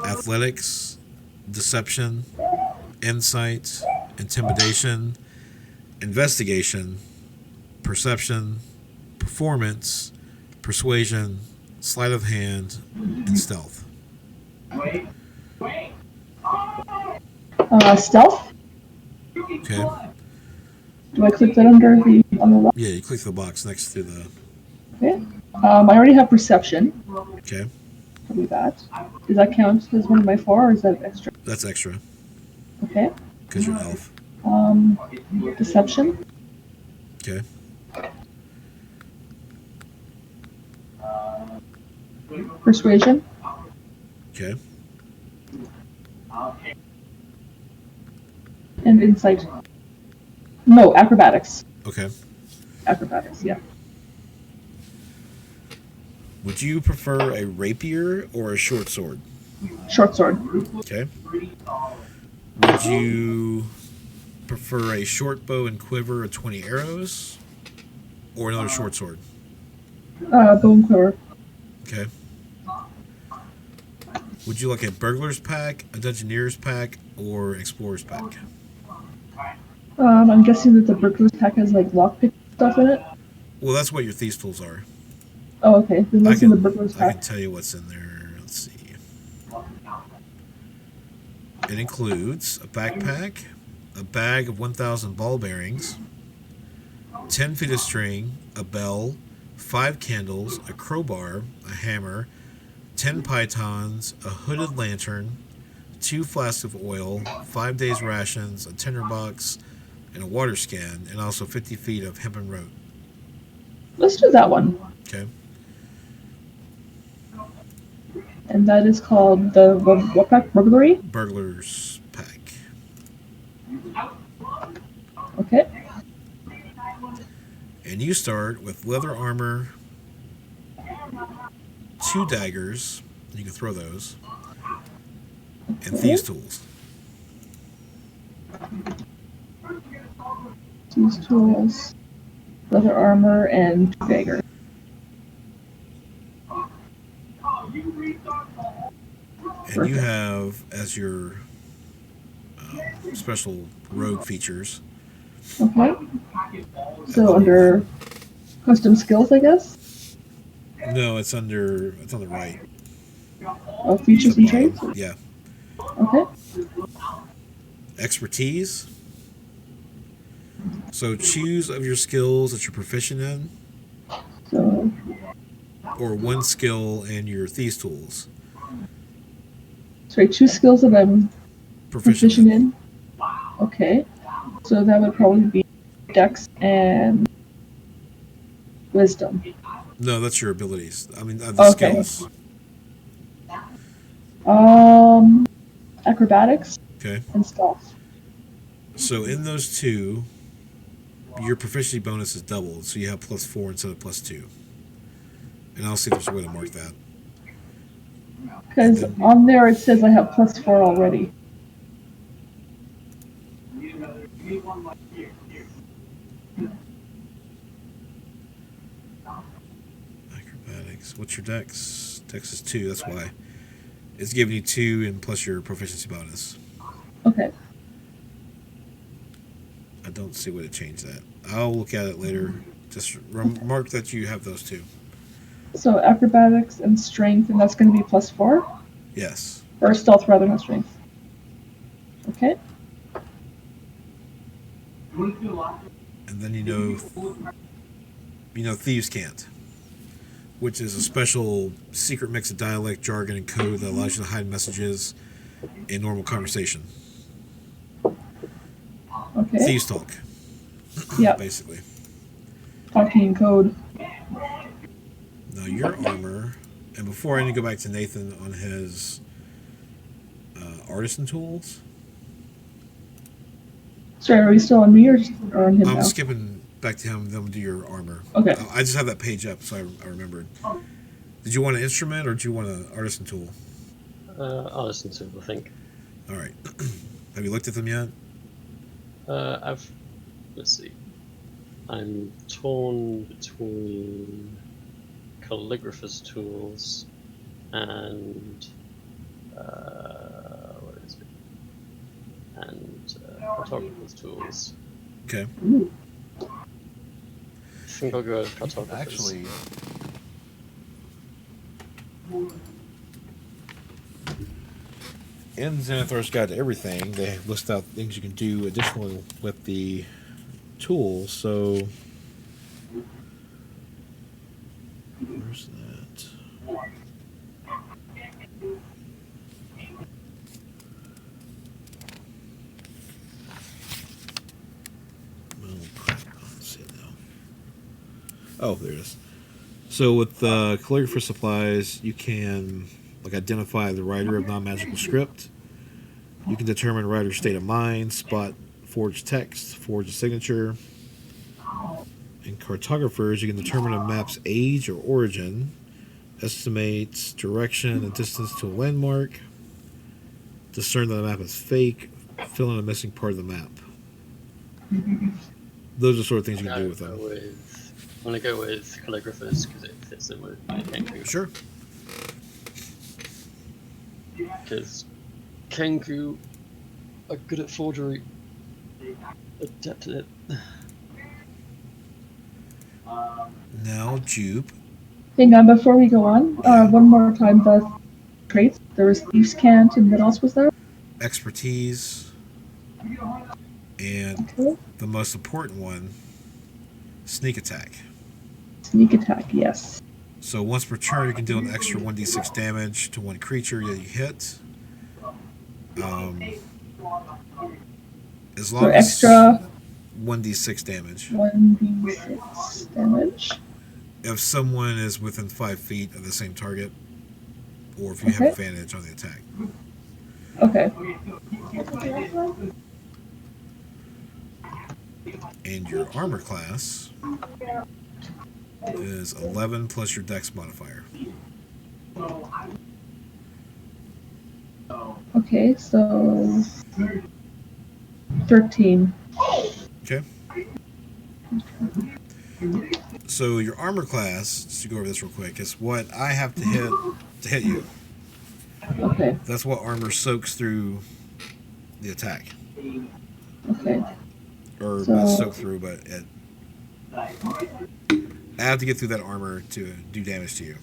athletics, deception, insight, intimidation, investigation, perception, performance, persuasion, sleight of hand, and stealth. Wait. Stealth. Okay? Do I click that under the on the left? Yeah, you click the box next to the. Okay. I already have perception. Okay, I'll do that. Does that count as one of my 4, or is that extra? that's extra Okay. because you're an elf. Deception. Okay, Persuasion. okay, And insight. No, acrobatics. okay. Acrobatics, yeah. Would you prefer a rapier or a short sword? Short sword. Okay. Would you prefer a short bow and quiver of 20 arrows or another short sword? Bow and quiver. Okay. Would you like a burglar's pack, a dungeoneer's pack, or explorer's pack? I'm guessing that the burglar's pack has like lockpick stuff in it. Well, that's what your thieves' tools are. Oh, okay. Then I let's do the can, burglar's I pack. can tell you what's in there. Let's see. It includes a backpack, a bag of 1,000 ball bearings, 10 feet of string, a bell, 5 candles, a crowbar, a hammer, 10 pythons, a hooded lantern, 2 flasks of oil, 5 days' rations, a tinderbox, and a water skin, and also 50 feet of hempen rope. Let's do that one. Okay. And that is called the what pack? Burglary? Burglar's pack. Okay. And you start with leather armor, 2 daggers, you can throw those, and thieves' tools. These tools, leather armor, and 2 daggers. And you have, as your special rogue features, Okay. So under custom skills, I guess. no, it's on the right. Oh, features and At the traits. bottom. Yeah. Okay. Expertise. So choose of your skills that you're proficient in, So or 1 skill and your thieves' tools. sorry, 2 skills that I'm Proficient proficient in. Okay. So that would probably be Dex and Wisdom. No, that's your abilities. I mean, the Okay. skills. Acrobatics Okay. and stealth. So in those 2, your proficiency bonus is doubled, so you have +4 instead of +2. And I'll see if there's a way to mark that. Because on there it says I have +4 already. Acrobatics. What's your dex? Dex is 2, that's why. It's giving you 2 and plus your proficiency bonus. Okay. I don't see a way to change that. I'll look at it later. Just mark that you have those 2. So acrobatics and strength, and that's going to be +4? Yes. Or stealth rather than strength. Okay. And then you know Thieves' Cant, which is a special secret mix of dialect, jargon, and code that allows you to hide messages in normal conversation. Okay. Thieves' talk. Yeah. Basically. Talking in code. Now your armor, and before I need to go back to Nathan on his artisan tools, Sorry, are we still on me or on him I'm now? skipping back to him. Then we'll do your armor. Okay. I just have that page up, so I remembered. Did you want an instrument or do you want an artisan tool? Artisan tool, I think. All right. Have you looked at them yet? Let's see. I'm torn between calligrapher's tools and what is it? And cartographer's tools. Okay. I think I'll go with cartographer's. Actually, In Xanathar's Guide to Everything, they list out things you can do additionally with the tool. So, where's that? Oh, crap. I don't see it now. Oh, there it is. So with calligrapher supplies, you can identify the writer of non-magical script. You can determine writer's state of mind, spot forged text, forge a signature. In cartographers, you can determine a map's age or origin, estimate direction and distance to a landmark, discern that the map is fake, fill in a missing part of the map. Those are the sort of things you can do with them. I'm gonna go with calligraphers because it fits in with my Kenku. Sure. Because Kenku are good at forgery, adept at it. Now, Jupe. Hang on, before we go on, one more time, the traits. There was Thieves' Cant, and what else was there? Expertise. And Okay. the most important one, sneak attack. Sneak attack, yes. So once per turn, you can deal an extra 1d6 damage to one creature that you hit. As long So as extra 1d6 damage. 1d6 damage. If someone is within 5 feet of the same target, or if you Okay. have advantage on the attack. Okay. And your armor class is 11 plus your dex modifier. Okay, so 13. Okay. So your armor class, just to go over this real quick, is what I have to hit you. Okay, That's what armor soaks through the attack. okay. Or So- not soak through, but I have to get through that armor to do damage to you.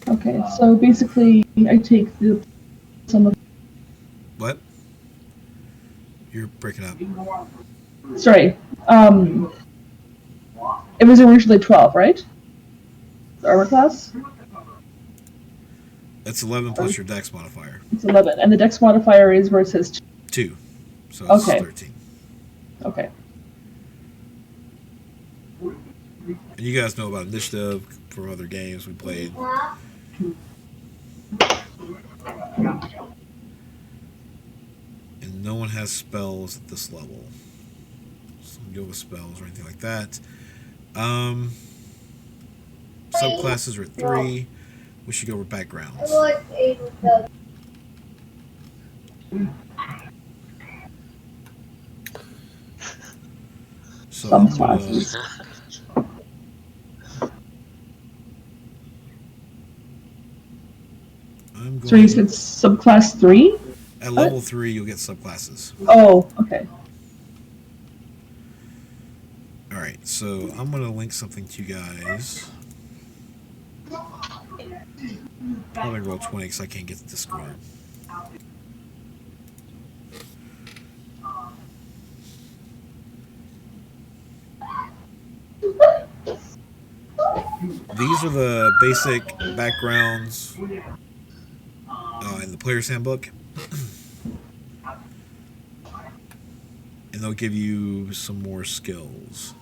Okay, so basically I take some of What? You're breaking up. sorry. It was originally 12, right? The armor class? It's 11 plus your dex modifier. It's 11. And the dex modifier is where it says 2. So it's Okay. 13. okay. And you guys know about initiative from other games we played. And no one has spells at this level. So don't go with spells or anything like that. Subclasses are at 3. We should go over backgrounds. So I'm gonna, Subclasses. I'm So you going said subclass 3? at level 3 you'll get subclasses. Oh, okay. Alright, so I'm gonna link something to you guys. Probably roll 20 because I can't get to Discord. These are the basic backgrounds in the player's handbook. And they'll give you some more skills.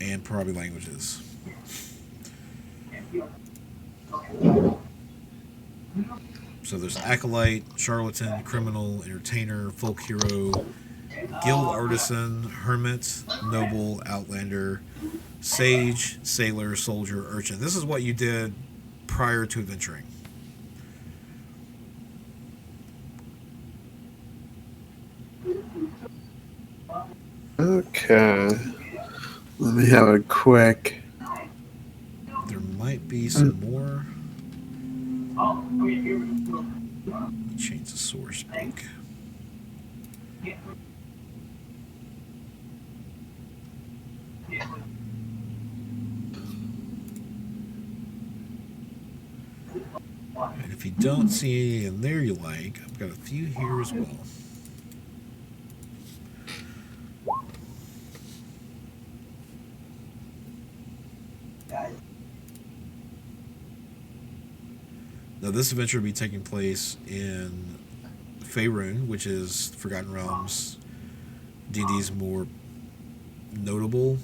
And probably languages. So there's acolyte, charlatan, criminal, entertainer, folk hero, guild artisan, hermit, noble, outlander, sage, sailor, soldier, urchin. This is what you did prior to adventuring. Okay. Let me have a quick. There might be some more. Change the source book. And if you don't see any in there you like, I've got a few here as well. Now this adventure will be taking place in Faerun, which is Forgotten Realms, D&D's more notable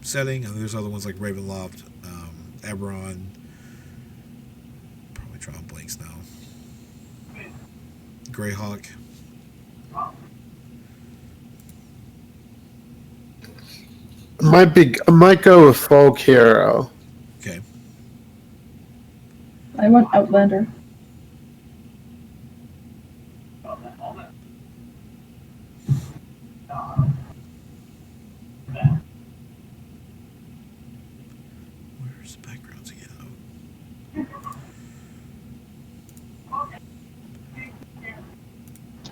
setting. And there's other ones like Ravenloft, Eberron. Probably drawing blanks now. Greyhawk. I might go with folk hero. Okay. I want Outlander. Where's the backgrounds again?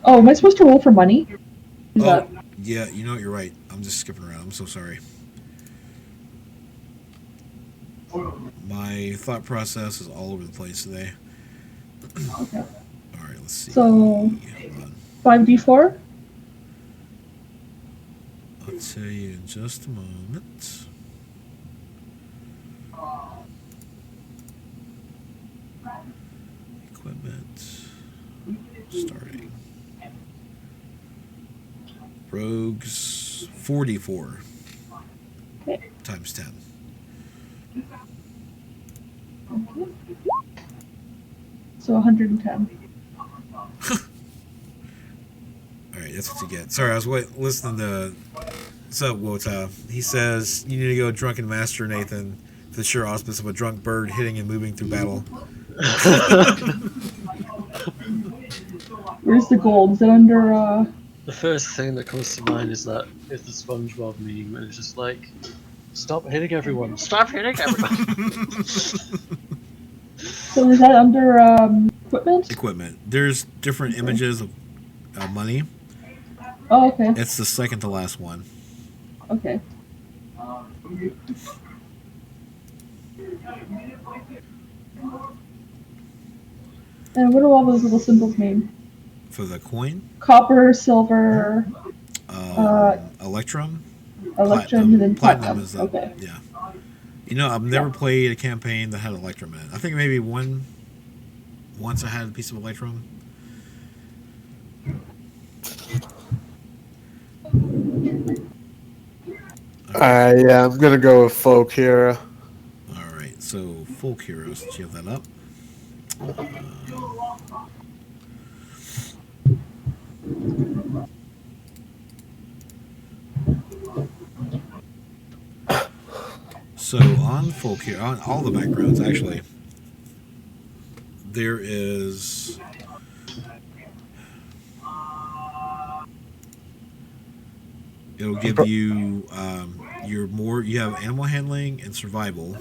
Oh, am I supposed to roll for money? Is that Yeah, you know what, you're right. I'm just skipping around. I'm so sorry. My thought process is all over the place today. okay? Alright, let's see. So Hold on. 5d4. I'll tell you in just a moment. Equipment. Starting. Rogues 44 Okay. times 10. So 110. Alright, that's what you get. Sorry, I was listening to. What's up, Wota? He says you need to go drunken master, Nathan, for the sure auspice of a drunk bird hitting and moving through battle. Where's the gold? Is it under The first thing that comes to mind is the SpongeBob meme, and it's just like, stop hitting everyone! Stop hitting everyone! So is that under equipment? Equipment. There's different images of money. Oh, okay. It's the second to last one. Okay. And what do all those little symbols mean? For the coin, Copper, silver, Electrum, electrum, and then platinum. is the Okay. yeah. You know, I've never played a campaign that had Electrum in it. I think maybe once I had a piece of Electrum. Yeah, I'm gonna go with folk hero. All right, so folk heroes. Did you have that up? So on folk hero, on all the backgrounds actually, there is. It'll give you you have animal handling and survival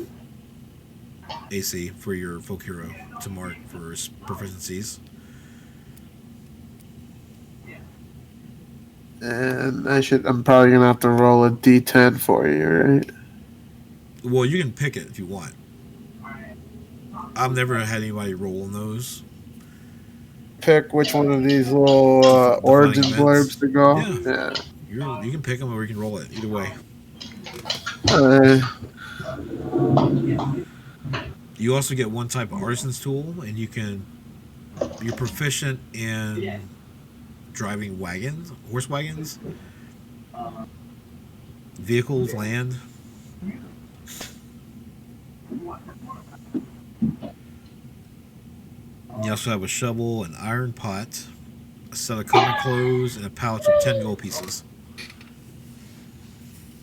AC for your folk hero to mark for proficiencies. And I'm probably gonna have to roll a D10 for you, right? Well, you can pick it if you want. I've never had anybody roll on those. Pick which one of these little Defining origin events. blurbs to go. Yeah. Yeah. You can pick them or you can roll it. Either way. You also get one type of artisan's tool, and you're proficient in driving wagons, horse wagons, vehicles, land. You also have a shovel, an iron pot, a set of common clothes, and a pouch of 10 gold pieces.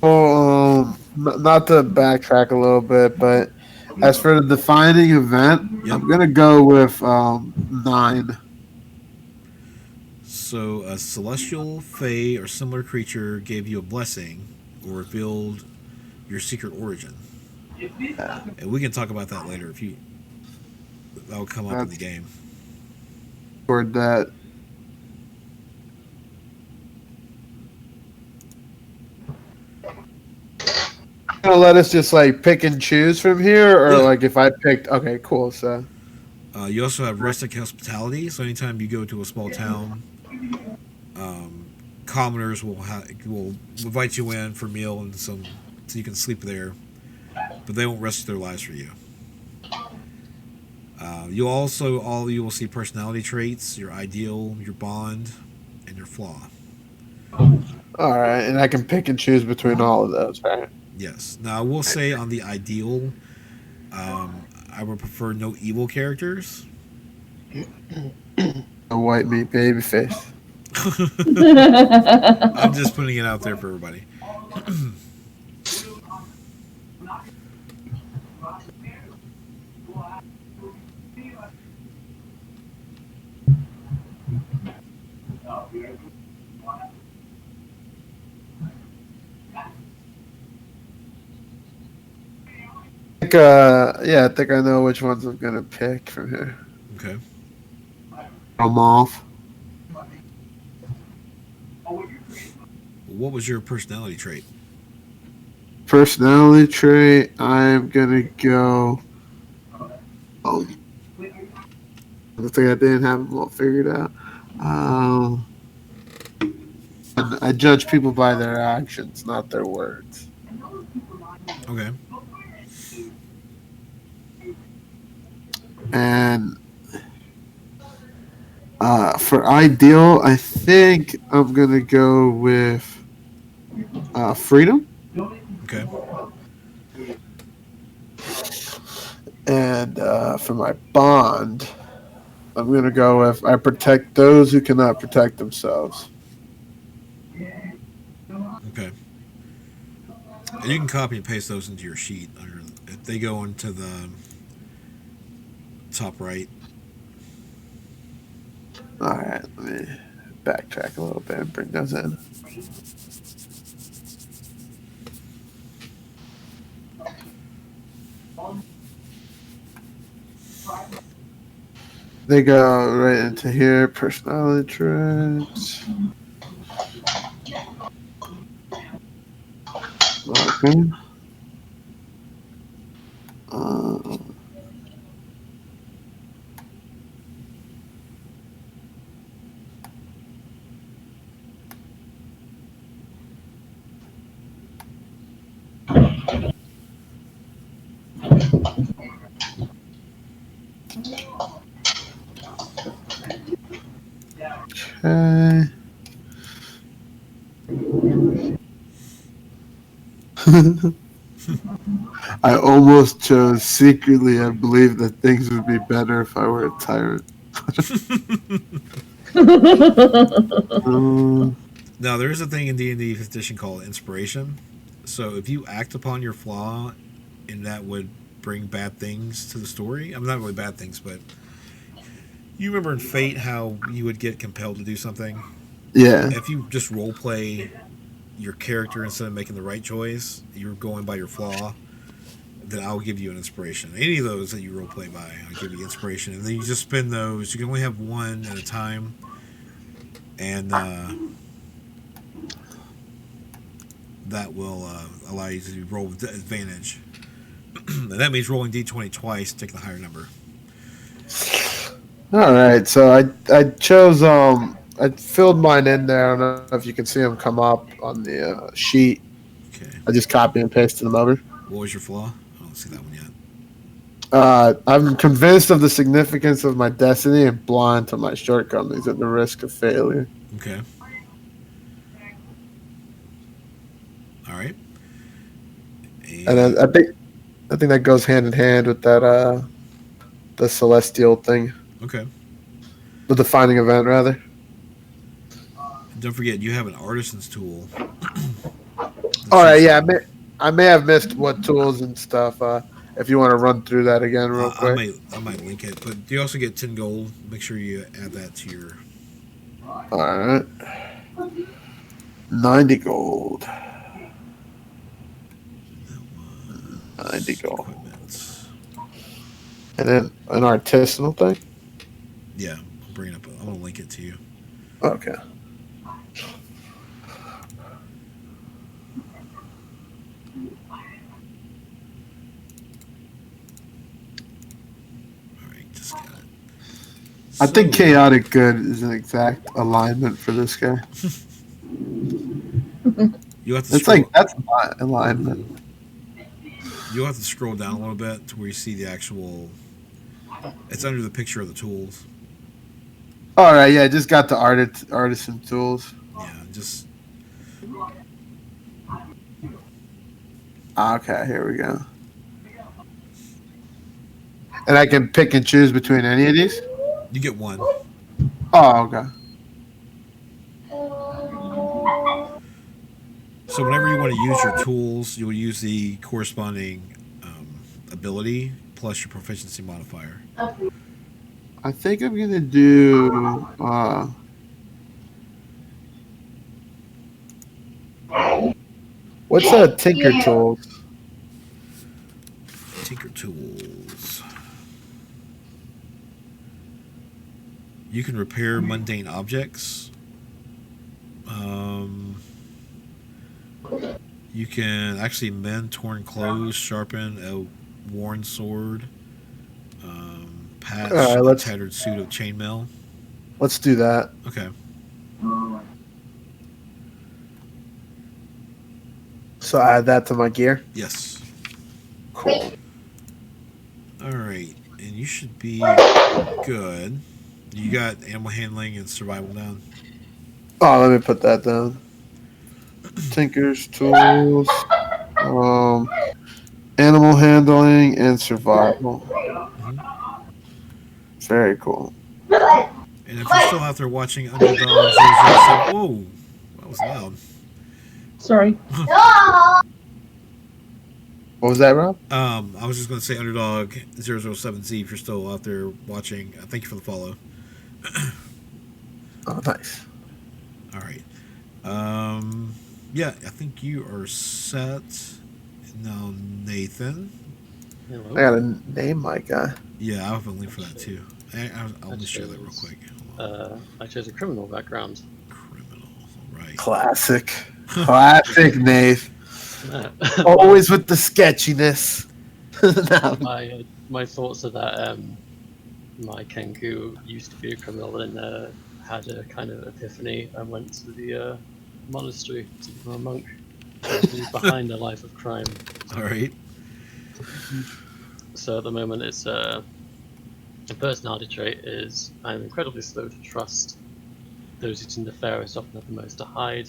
Well, not to backtrack a little bit, but as for the defining event, Yep. I'm gonna go with 9. So, a celestial, fey, or similar creature gave you a blessing or revealed your secret origin. And we can talk about that later if you. That'll come up in the game. Toward that. Gonna let us just like pick and choose from here, or Yeah. like if I picked. Okay, cool. So You also have rustic hospitality. So, anytime you go to a small town, commoners will invite you in for a meal and so you can sleep there, but they won't risk their lives for you. You will see personality traits, your ideal, your bond, and your flaw. all right, and I can pick and choose between all of those, right? Yes. Now I will say on the ideal, I would prefer no evil characters. A white meat baby face. I'm just putting it out there for everybody. I think I know which ones I'm gonna pick from here. Okay. I'm off. What was your personality trait? Personality trait. I'm gonna go. Oh, I think I didn't have them all figured out. And I judge people by their actions, not their words. Okay. And for ideal, I think I'm gonna go with freedom. Okay. And for my bond, I'm gonna go with I protect those who cannot protect themselves. Okay. And you can copy and paste those into your sheet. If they go into the top right. All right, let me backtrack a little bit and bring those in. They go right into here. Personality traits. Okay. Okay. I almost chose secretly. I believe that things would be better if I were a tyrant. Now there is a thing in D&D 5th edition called inspiration. So if you act upon your flaw, and that would bring bad things to the story. I'm not really bad things, but you remember in Fate how you would get compelled to do something. Yeah. If you just role play your character instead of making the right choice, you're going by your flaw, then I'll give you an inspiration. Any of those that you role play by, I'll give you inspiration. And then you just spend those. You can only have one at a time. And that will allow you to roll with advantage. And that means rolling D20 twice, taking the higher number. All right, so I chose I filled mine in there. I don't know if you can see them come up on the sheet. Okay. I just copy and pasted them over. What was your flaw? I don't see that one yet. I'm convinced of the significance of my destiny and blind to my shortcomings at the risk of failure. Okay. All right. And I think that goes hand in hand with that the celestial thing. Okay. The defining event, rather. Don't forget, you have an artisan's tool. All right, yeah, I may have missed what tools and stuff. If you want to run through that again real I quick. might link it, but you also get 10 gold. Make sure you add that to your. All right. 90 gold. 90 gold. Equipment. And then an artisanal thing? Yeah, I'll bring it up. I'm gonna link it to you. Okay. All right, just got it. I think So- chaotic good is an exact alignment for this guy. You have to It's scroll, like, that's my alignment. you'll have to scroll down a little bit to where you see the actual. It's under the picture of the tools. All right, yeah, just got the artisan tools. Yeah, just Okay, here we go. And I can pick and choose between any of these? you get one. Oh, okay. So whenever you want to use your tools, you will use the corresponding ability plus your proficiency modifier. I think I'm gonna do what's a tinker tools? Tinker tools. You can repair mundane objects. You can actually mend torn clothes, sharpen a worn sword, patch Alright, a let's- tattered suit of chainmail. Let's do that. Okay. So add that to my gear. Yes. Cool. All right, and you should be good. You got animal handling and survival down. Oh, let me put that down. Tinker's tools, animal handling, and survival. Very cool. And if you're still out there watching Underdog 007, whoa, that was loud. Sorry. What was that, Rob? I was just going to say Underdog 007Z. If you're still out there watching, thank you for the follow. Oh, nice. All right. Yeah, I think you are set. Now, Nathan. Hello. I gotta name my guy. Yeah, I have a link for that too. I'll just share that real quick. Hold on. I chose a criminal background. Criminal. All right. Classic. Classic, Nate. Uh, Always with the sketchiness. No. my thoughts are that my Kenku used to be a criminal and had a kind of epiphany and went to the monastery to become a monk. So he's behind a life of crime. All right. So at the moment, it's a personality trait is I'm incredibly slow to trust. Those who seem nefarious often have the most to hide.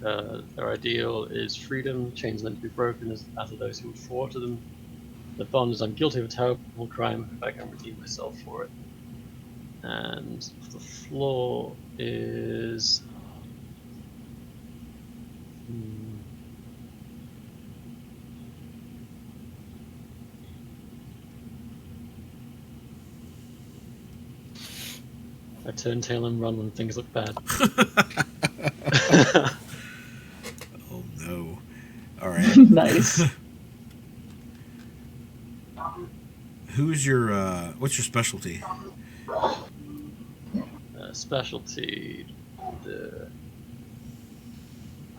Their ideal is freedom, chains meant to be broken, as are those who would thwart them. The bond is I'm guilty of a terrible crime if I can redeem myself for it. And the flaw is. I turn tail and run when things look bad. Oh no. All right. Nice. Who's your what's your specialty? Specialty.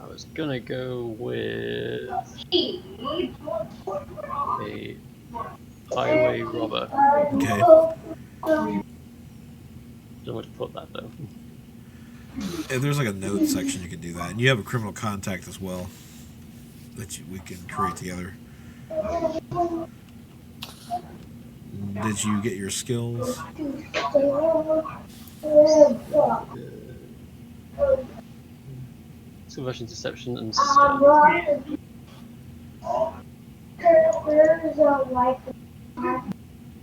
I was gonna go with a highway robber. Okay. Don't know where to put that though. And there's like a note section you can do that, and you have a criminal contact as well that we can create together. Did you get your skills? Subversion, deception, and stealth.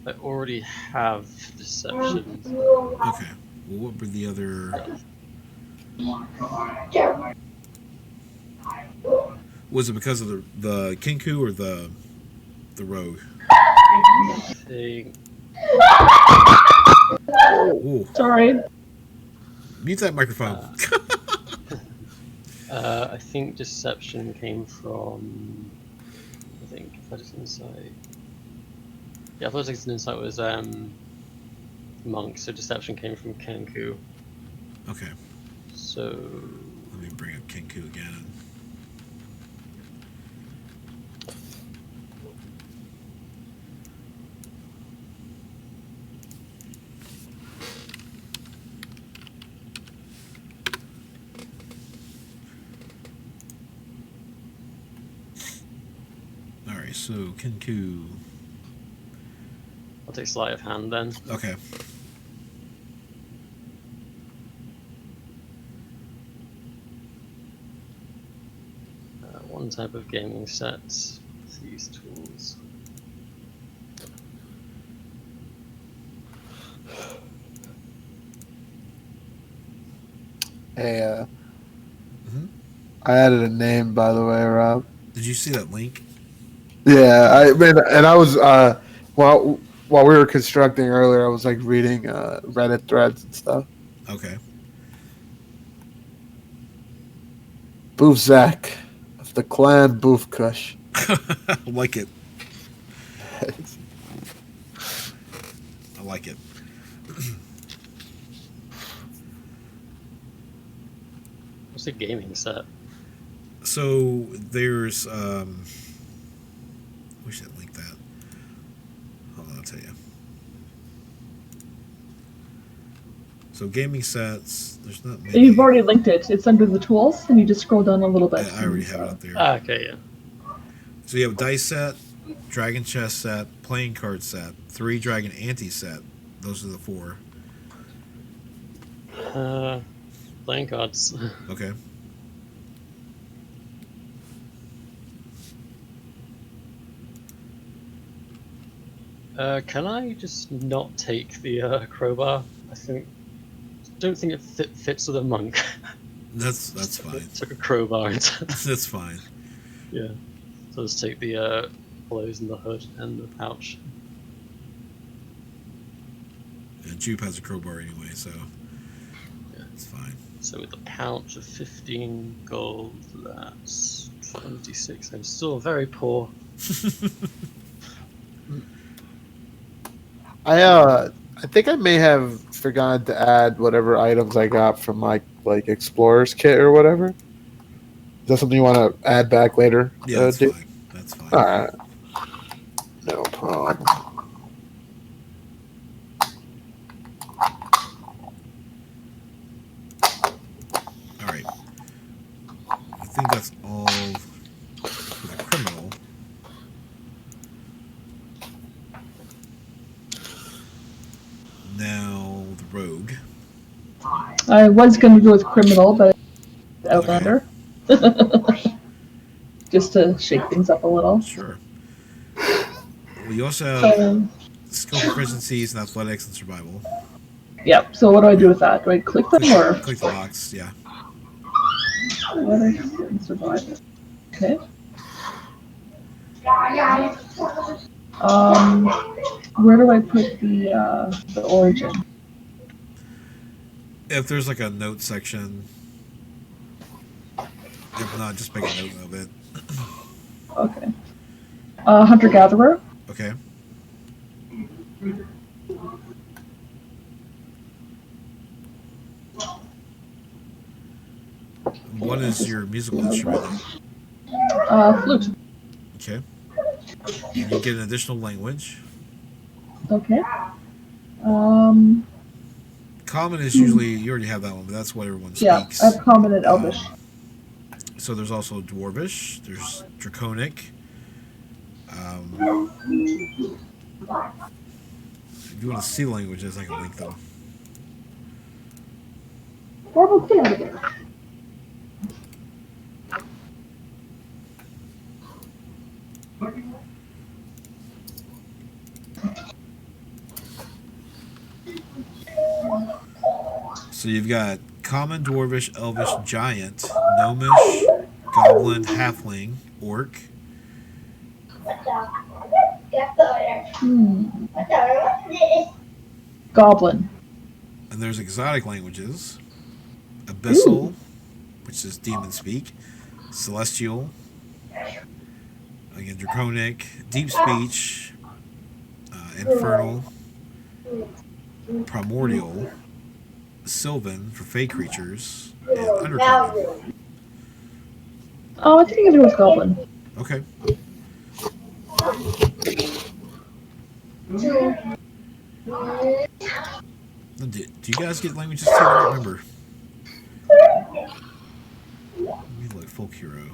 I already have deception. Okay. Well, what were the other? Was it because of the Kinku or the rogue? I think Ooh, Sorry. mute that microphone. I think deception came from. I think athletics and insight. Yeah, athletics and insight was monk, so deception came from Kenku. Okay. So Let me bring up Kinku again. Alright, so Kinku. I'll take sleight of hand then. Okay. One type of gaming set with these tools. Hey, Mhm. I added a name, by the way, Rob. Did you see that link? Yeah, I mean, and I was while we were constructing earlier, I was like reading Reddit threads and stuff. Okay. Boof Zach of the clan Boof Kush. I like it. I like it. What's a gaming set? So there's we should link that. Hold on, I'll tell you. So gaming sets, there's not many. You've already linked it. It's under the tools, and you just scroll down a little bit. I already have it up there. Ah, okay, yeah. So you have dice set, dragon chess set, playing card set, 3 dragon ante set. Those are the 4. Playing cards. Okay. Can I just not take the crowbar? Don't think it fits with a monk. That's fine. Took a crowbar instead. That's fine. Yeah. So let's take the clothes and the hood and the pouch. And Jupe has a crowbar anyway, so Yeah. it's fine. So with a pouch of 15 gold, that's 26. I'm still very poor. I think I may have forgotten to add whatever items I got from my like explorer's kit or whatever. Is that something you want to add back later? Yeah, that's Duke? fine. That's fine. All right. No problem. All right. I think that's all for the criminal. Now the rogue. I was going to go with criminal, but Outlander. Just to shake things up a little. Sure. Well, you also have So, skill proficiencies in athletics and survival. yeah, so what do I do with that? Do I click them or Click the box, yeah. athletics and survival? Okay. Where do I put the origin? If there's like a note section, if not, just make a note of it. Okay. Hunter-gatherer. Okay. What is your musical instrument? Flute. Okay. And you get an additional language. Okay. Common is usually, you already have that one, but that's what everyone Yeah, speaks. I have Common and Elvish. So there's also Dwarvish, there's Draconic. If you want to see languages, I can link them. So you've got common, dwarvish, elvish, giant, gnomish, goblin, halfling, orc. Goblin. And there's exotic languages. Abyssal, which is demon speak. Celestial. Again, draconic. Deep speech. Infernal. Primordial. Sylvan for fey creatures. And undercommon. Oh, I think it was Goblin. Okay. Do you guys get languages too? I don't remember. Maybe like folk hero.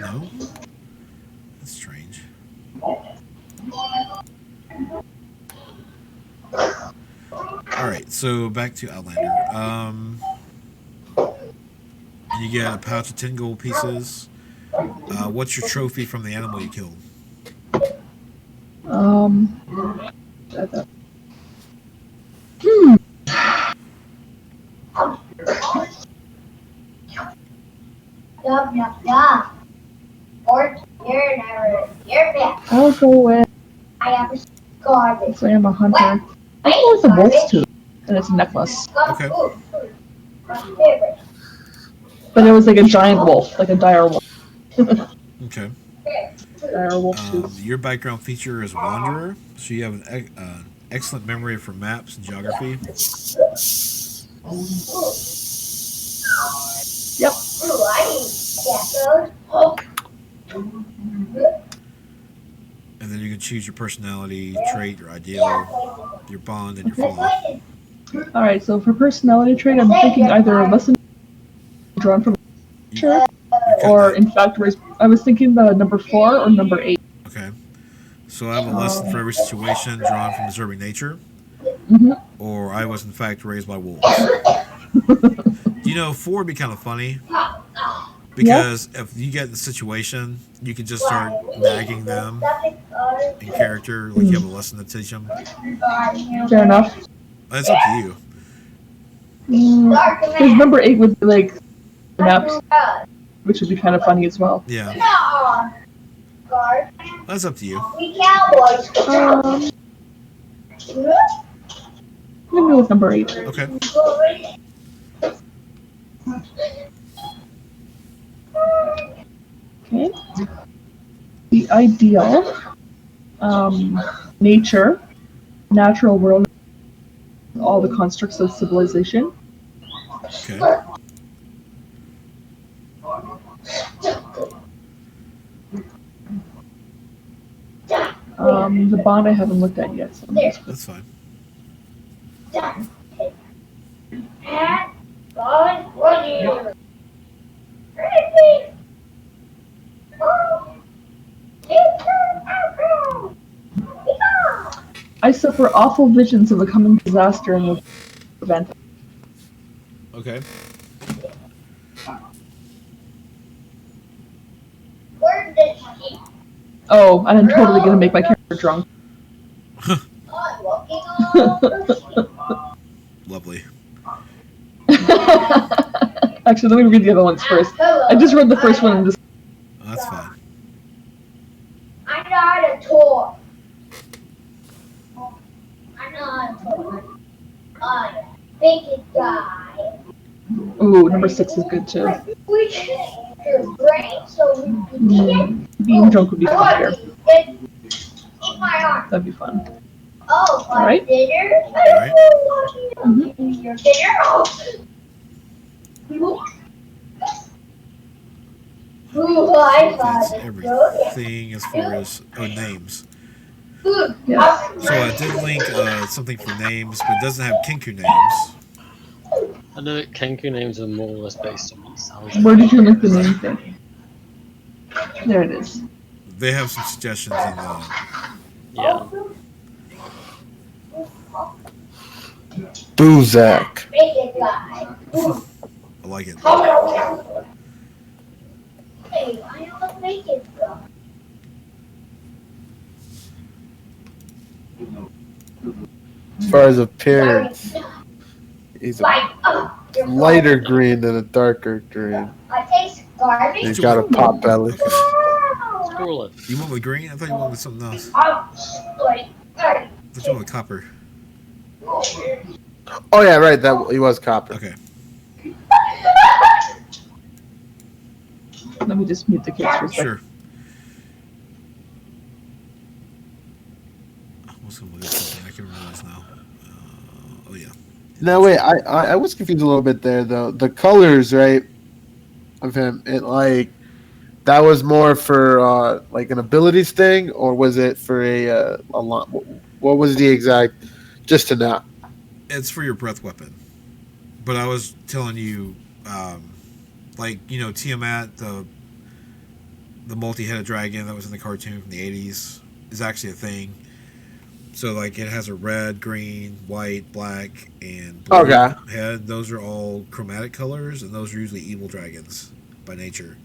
No? That's strange. Alright, so back to Outlander. You get a pouch of 10 gold pieces. What's your trophy from the animal you killed? I'll go with. So I am a hunter. I'll go with the wolf's tooth, and it's a necklace. Okay. But it was like a giant wolf, like a dire wolf. Okay. Dire wolf tooth. Your background feature is Wanderer, so you have an excellent memory for maps and geography. Yep. And then you can choose your personality trait, your ideal, your bond, and your flaw. Alright, so for personality trait, I'm thinking either a lesson drawn from nature, or in fact, I was thinking the number 4 or number 8. Okay. So I have a lesson for every situation drawn from observing nature, or I was in fact raised by wolves. You know, 4 would be kind of funny, because if you get in the situation, you can just start nagging them in character, like you have a lesson to teach them. Fair enough. It's up to you. Because number 8 would be like naps, which would be kind of funny as well. Yeah. That's up to you. I'm gonna go with number 8. Okay. Okay. The ideal, nature, natural world, all the constructs of civilization. Okay. The bond I haven't looked at yet. So That's fine. I suffer awful visions of a coming disaster and will prevent it. Okay. Oh, and I'm totally gonna make my character drunk. Lovely. Actually, let me read the other ones first. I just read the first one and just. That's fine. I'm not a toy. I'm not a toy. I'm a big guy. Ooh, number 6 is good too. We should eat your brain so we can eat it. Being drunk would be fun here. Eat my arm. That'd be fun. Oh, my Alright. dinner? Alright. Your dinner? Ooh, I That's thought it. everything as far as names. Yes. So I did link something for names, but it doesn't have Kenku names. I know that Kenku names are more or less based on what sounds. Where did you link the name thing? There it is. They have some suggestions in Yeah. Boozak. Big guy. I like it. Hey, I don't make it go. As far as appearance, he's a lighter green than a darker green. I taste garbage. He's got a pot belly. Squirrel. You went with green? I thought you went with something else. I'm like, I thought you went with copper. Oh yeah, right. That he was copper. Okay. Let me just mute the kids for a second. Sure. I was going to look at something. I can remember this now. Oh, yeah. No, wait. I was confused a little bit there though. The colors, right, of him. It like that was more for like an abilities thing, or was it for a lot? What was the exact? Just to know. It's for your breath weapon. But I was telling you, like, you know, Tiamat, the multi-headed dragon that was in the cartoon from the 80s, is actually a thing. So, like, it has a red, green, white, black, and blue Okay. head. Those are all chromatic colors, and those are usually evil dragons by nature.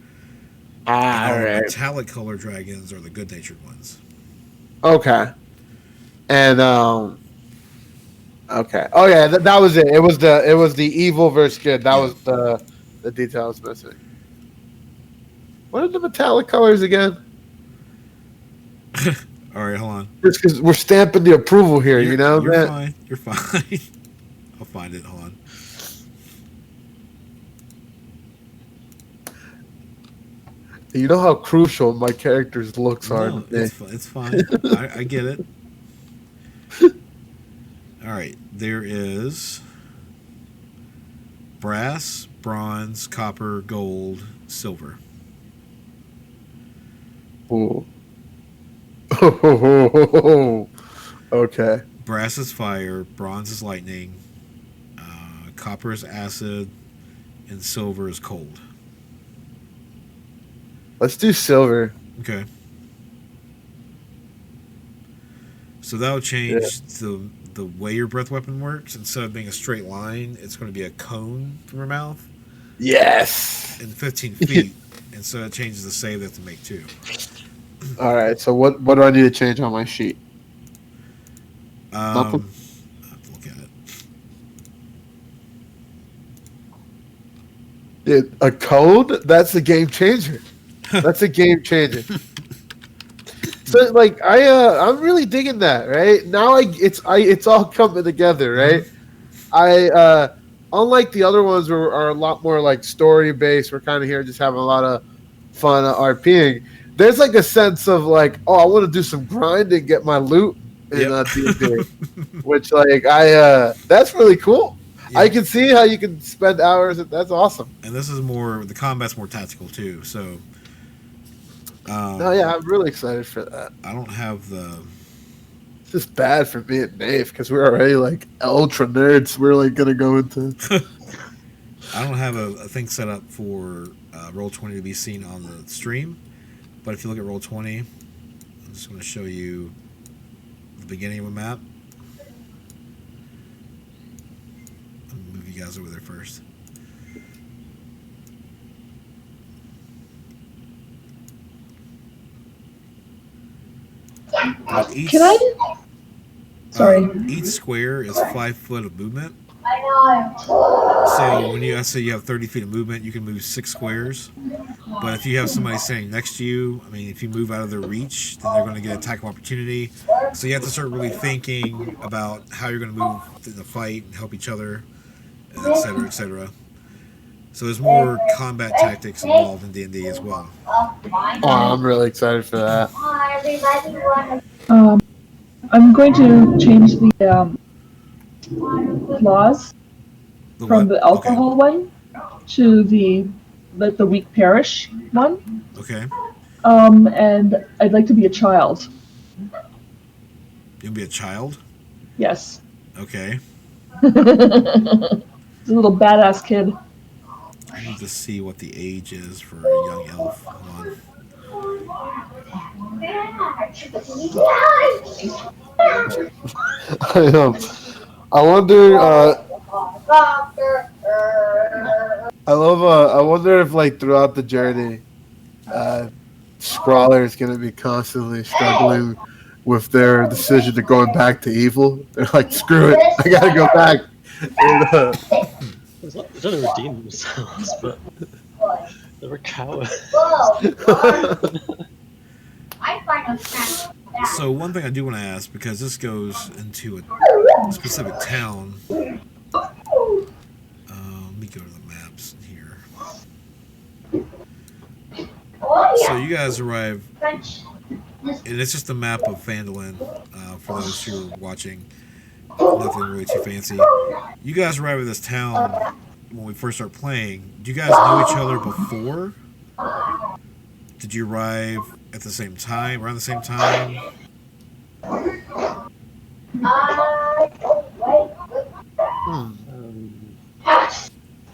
And all the metallic color dragons are the good-natured ones. Okay. And okay. Oh yeah, that was it. It was the evil versus good. That was the detail I was missing. What are the metallic colors again? All right, hold on. Just because we're stamping the approval here, you know, You're man. fine. You're fine. I'll find it. Hold on. You know how crucial my character's looks are. No, to me. it's fine. I get it. All right, there is brass, bronze, copper, gold, silver. Ooh. Okay. Brass is fire, bronze is lightning, copper is acid, and silver is cold. Let's do silver. Okay. So that'll change the way your breath weapon works. Instead of being a straight line, it's going to be a cone from your mouth Yes. and 15 feet. And so it changes the save they have to make too. All right. So what do I need to change on my sheet? Nothing? I have to look at it. A code? That's a game changer. That's a game changer. So like I'm really digging that, right? Now it's all coming together, right? Unlike the other ones where are a lot more like story based, we're kind of here just having a lot of fun RPing. There's like a sense of like, oh, I want to do some grind and get my loot in D&D, which like that's really cool. Yeah. I can see how you can spend hours. That's awesome. And this is the combat's more tactical too. So, No, yeah, I'm really excited for that. I don't have the. It's just bad for me and Dave because we're already like ultra nerds. We're like gonna go into. I don't have a thing set up for Roll20 to be seen on the stream, but if you look at Roll20, I'm just going to show you the beginning of a map. I'll move you guys over there first. Can I? Sorry. Each square is 5 foot of movement. I know. So when you say you have 30 feet of movement, you can move 6 squares. But if you have somebody standing next to you, I mean, if you move out of their reach, then they're going to get attack of opportunity. So you have to start really thinking about how you're going to move in the fight and help each other, et cetera, et cetera. So there's more combat tactics involved in D&D as well. Oh, I'm really excited for that. Everybody wanna I'm going to change the laws The from what? the alcohol one to the weak parish one. Okay. And I'd like to be a child. You'll be a child? Yes. Okay. It's a little badass kid. I need to see what the age is for a young elf. Hold on. I wonder. I wonder if like throughout the journey, Scrawler is gonna be constantly struggling with their decision to going back to evil. They're like, screw it, I gotta go back. And, It's like they're trying to redeem themselves, but they're a coward. Whoa. I find a snack. So one thing I do want to ask, because this goes into a specific town. Let me go to the maps here. Oh, So yeah. you guys arrive, French. and it's just a map of Phandalin. For those who are watching, nothing really too fancy. You guys arrive at this town when we first start playing. Do you guys know each other before? Did you arrive at the same time, around the same time? Hmm.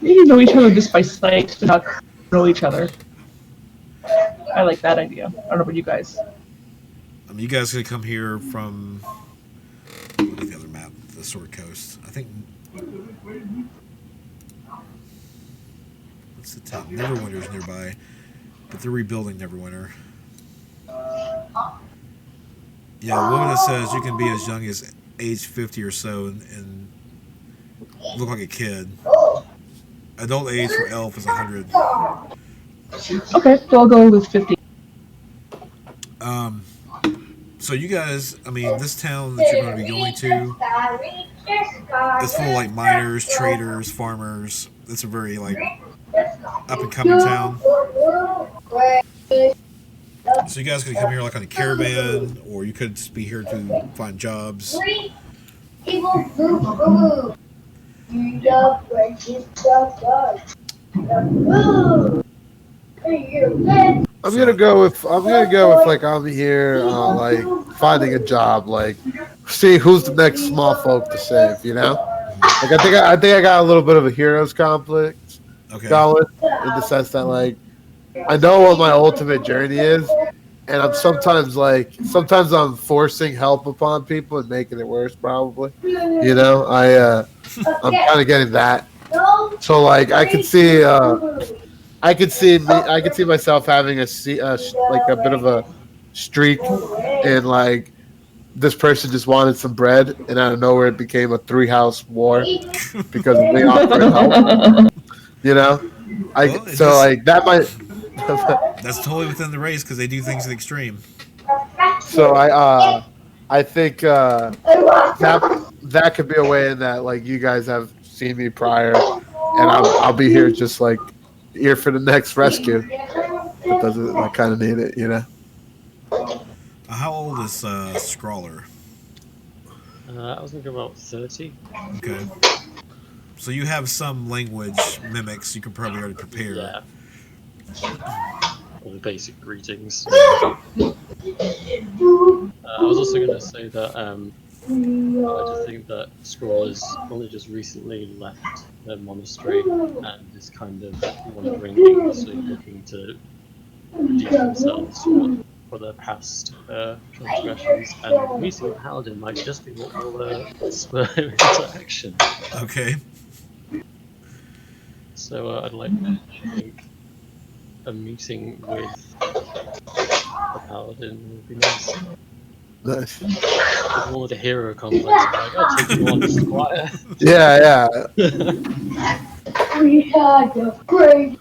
You know each other just by sight, but not know each other. I like that idea. I don't know about you guys. I mean, you guys gonna come here from what is the other map? The Sword Coast. I think. What's the town? Neverwinter's nearby, but they're rebuilding Neverwinter. Yeah, Wogan says you can be as young as age 50 or so and look like a kid. Adult age for elf is 100. Okay, so I'll go with 50. So you guys, I mean, this town that you're going to be going to is full of like miners, traders, farmers. It's a very like up and coming town. So you guys could come here like on a caravan, or you could just be here to find jobs. I'm gonna go with like I'm here like finding a job, like see who's the next small folk to save, you know? Like I think I got a little bit of a hero's conflict Okay. going in the sense that like I know what my ultimate journey is, and I'm sometimes I'm forcing help upon people and making it worse probably. You know, I'm kind of getting that. So like I could see myself having like a bit of a streak, and like this person just wanted some bread, and out of nowhere it became a 3-house war because of me offering help. You know, that might. That's totally within the race because they do things to the extreme. So I think that could be a way in that like you guys have seen me prior, and I'll be here just like here for the next rescue. It doesn't. I kind of need it, you know. How old is Scrawler? I was thinking about 30. Okay. So you have some language mimics you can probably already prepare. Yeah. All the basic greetings. Yeah. I was also going to say that I just think that Scroll has only just recently left the monastery and is kind of wandering aimlessly, looking to redeem themselves for their past transgressions. And meeting a paladin might just be what will spur him into action. Okay. So I'd like to think a meeting with a paladin would be nice. Nice. With one with a hero complex, like, I'll take you on, Squire. Yeah. We had a great.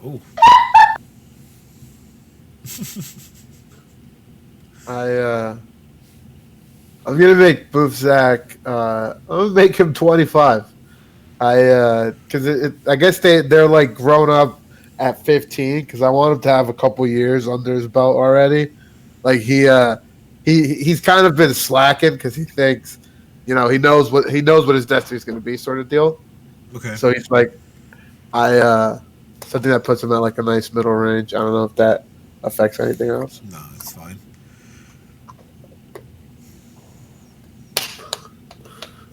Ooh. I'm gonna make Boofzak. I'm gonna make him 25. Because I guess they're like grown up at 15. Because I want him to have a couple years under his belt already. Like he's kind of been slacking because he thinks, he knows what his destiny is going to be, sort of deal. Okay. So he's like, something that puts him at like a nice middle range. I don't know if that affects anything else. No, it's fine.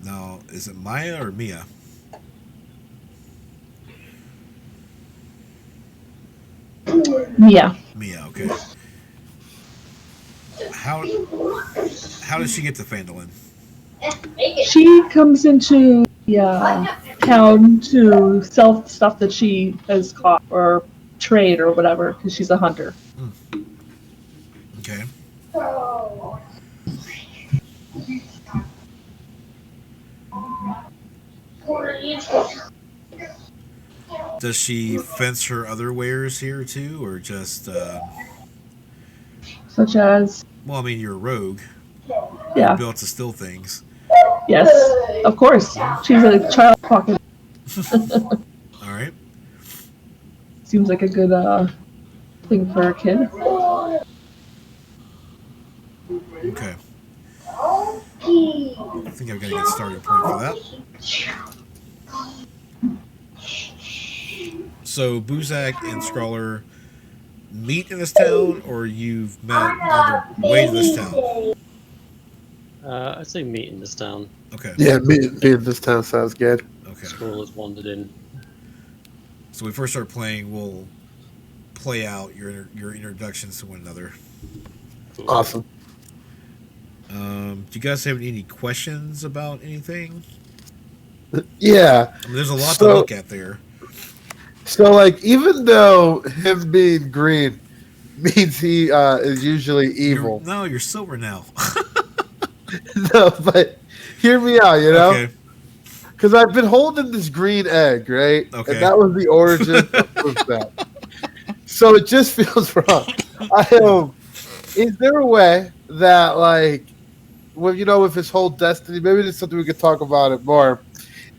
Now, is it Maya or Mia? Yeah. Mia, okay. How does she get to Phandalin? She comes into the town to sell stuff that she has caught or trade or whatever because she's a hunter. Okay. Does she fence her other wares here too, or just? Such as, Well, I mean, you're a rogue. yeah, You're built to steal things. yes, of course. She's a child pocket. All right. Seems like a good thing for a kid. Okay. I think I've got a good starting point for that. So Buzak and Scrawler meet in this town, or you've met on the way to this town? I'd say meet in this town. Okay. Yeah, me in this town sounds good. Okay. Scroll has wandered in. So when we first start playing, we'll play out your introductions to one another. Awesome. Do you guys have any questions about anything? Yeah. I mean, there's a lot to So- look at there. So, like, even though him being green means he is usually evil. You're silver now. No, but hear me out, you know? Okay. Because I've been holding this green egg, right? Okay. And that was the origin of that. So it just feels wrong. Is there a way that, like, well, you know, with his whole destiny, maybe there's something we could talk about it more,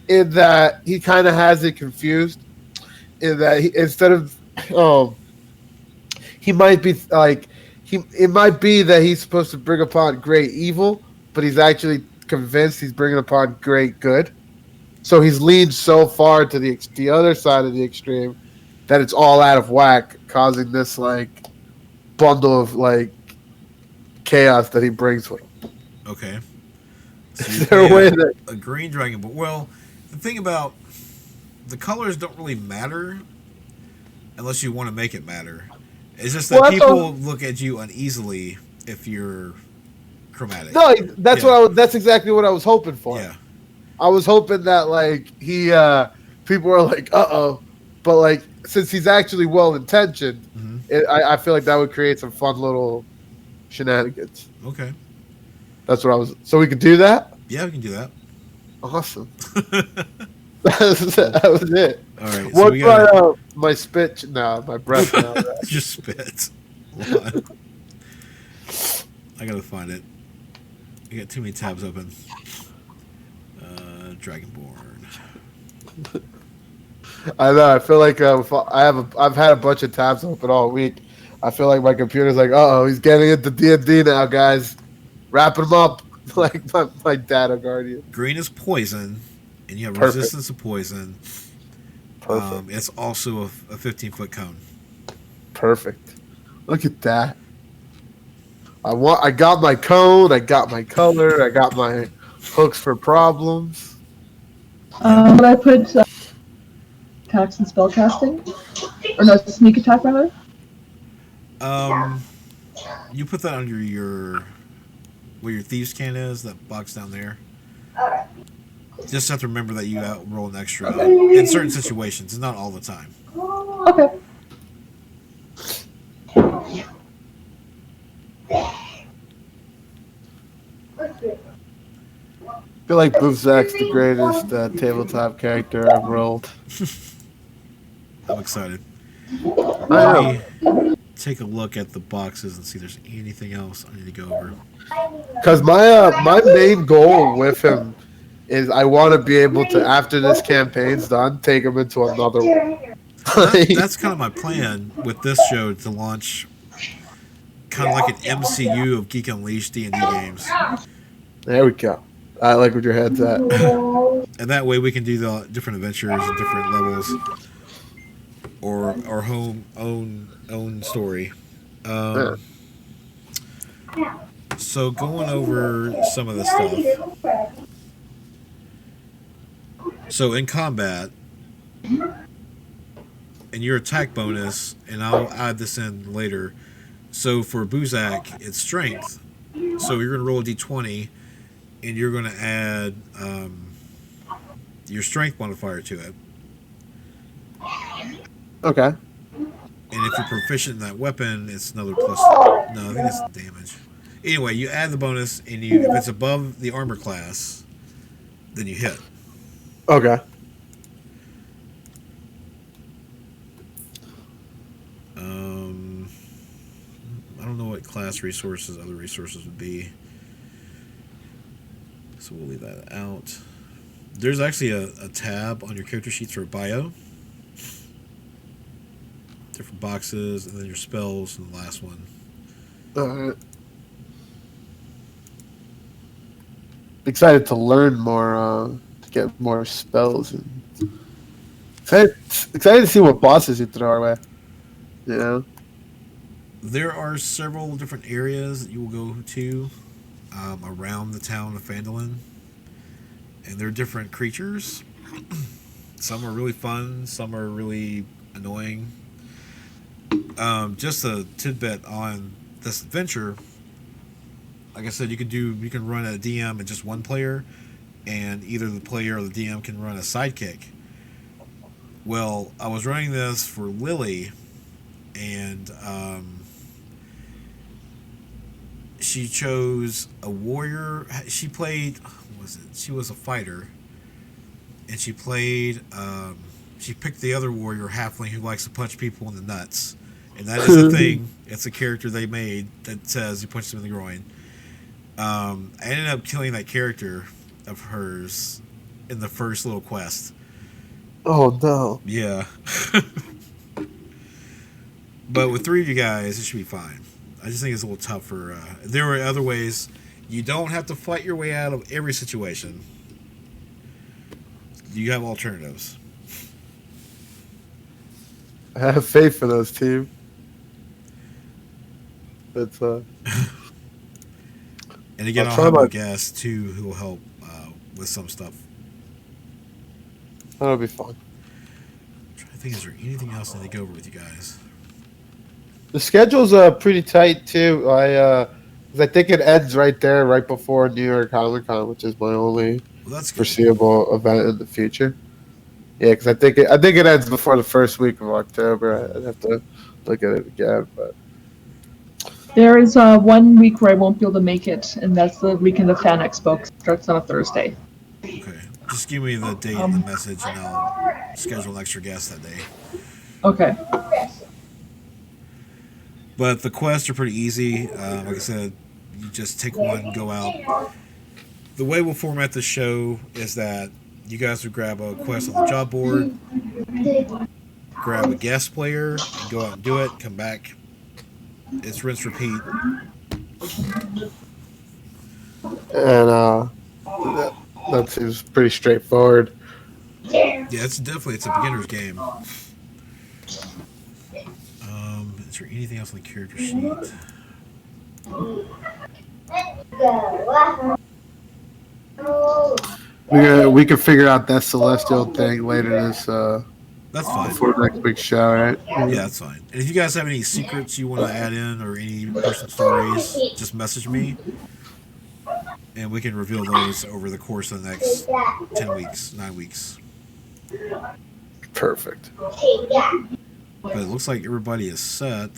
in that he kind of has it confused, in that he, instead of, he might be like, it might be that he's supposed to bring upon great evil, but he's actually convinced he's bringing upon great good. So he's leaned so far to the other side of the extreme that it's all out of whack, causing this like bundle of like chaos that he brings with him. Okay. So Is there a way that a green dragon, but well, the thing about the colors don't really matter unless you want to make it matter. It's just that Well, that's people look at you uneasily if you're chromatic. no, that's Yeah. that's exactly what I was hoping for. Yeah. I was hoping that like he people were like but like since he's actually well intentioned, Mhm. I feel like that would create some fun little shenanigans. Okay. That's what I was. So we could do that. Yeah, we can do that. Awesome. that was it. All right. So What's we got my spit? No, my breath. Now. just spit. Hold on. I gotta find it. I got too many tabs open. Dragonborn. I know. I feel like I've had a bunch of tabs open all week. I feel like my computer's like, he's getting into D&D now, guys. Wrapping him up like my data guardian. Green is poison, and you have Perfect. resistance to poison. Perfect. It's also a 15-foot cone. Perfect. Look at that. I got my cone. I got my color. I got my hooks for problems. Would I put attacks and spellcasting? Or no, sneak attack rather? You put that under where your thieves can is, that box down there. Just have to remember that you roll an extra in certain situations. It's not all the time. Okay. I feel like Boozak's the greatest tabletop character I've rolled. I'm excited. I Let me take a look at the boxes and see if there's anything else I need to go over. Because my main goal with him is I want to be able to, after this campaign's done, take him into another one. That's kind of my plan with this show, to launch kind of like an MCU of Geek Unleashed D&D games. There we go. I like where your head's at. And that way we can do the different adventures and different levels, or our own story. So going over some of the stuff. So in combat, and your attack bonus, and I'll add this in later. So for Buzak, it's strength. So you're going to roll a d20, and you're going to add your strength modifier to it. Okay. And if you're proficient in that weapon, it's another plus. No, I think it's damage. Anyway, you add the bonus, and if it's above the armor class, then you hit. Okay. I don't know what class resources, other resources would be. So we'll leave that out. There's actually a tab on your character sheets for a bio. Different boxes, and then your spells, and the last one. Excited to learn more, to get more spells. And excited to see what bosses you throw our way. You know? There are several different areas that you will go to around the town of Phandalin. And they're different creatures. Some are really fun, some are really annoying. Just a tidbit on this adventure. Like I said, you can run a DM and just one player, and either the player or the DM can run a sidekick. Well, I was running this for Lily, and she chose a warrior. She played, what was it? She was a fighter, and she played. She picked the other warrior, halfling, who likes to punch people in the nuts, and that is a thing. It's a character they made that says you punch them in the groin. I ended up killing that character of hers in the first little quest. Oh no! Yeah. But with 3 of you guys, it should be fine. I just think it's a little tougher. There were other ways. You don't have to fight your way out of every situation. You have alternatives. I have faith for those team. It's And again, I'll try have my- a guest too who will help with some stuff. that'll be fun. I'm trying to think, is there anything else I need to go over with you guys? The schedule's pretty tight too. 'Cause I think it ends right there, right before New York Comic Con, which is my only Well, that's good. foreseeable event in the future. Yeah, because I think it ends before the first week of October. I'd have to look at it again, but There is 1 week where I won't be able to make it, and that's the weekend of Fan Expo. Starts on a Thursday. Okay. Just give me the date and the message, and I'll schedule an extra guest that day. Okay. But the quests are pretty easy. Like I said, you just take one, go out. The way we'll format the show is that you guys would grab a quest on the job board, grab a guest player, and go out and do it, come back. It's rinse, repeat. and that seems pretty straightforward. Yeah, it's a beginner's game. Is there anything else on the character sheet? We can figure out that celestial thing later this That's fine. before next week's show, right? Yeah, that's fine. And if you guys have any secrets you want to add in or any personal stories, just message me. And we can reveal those over the course of the next 10 weeks, 9 weeks. Perfect. But it looks like everybody is set.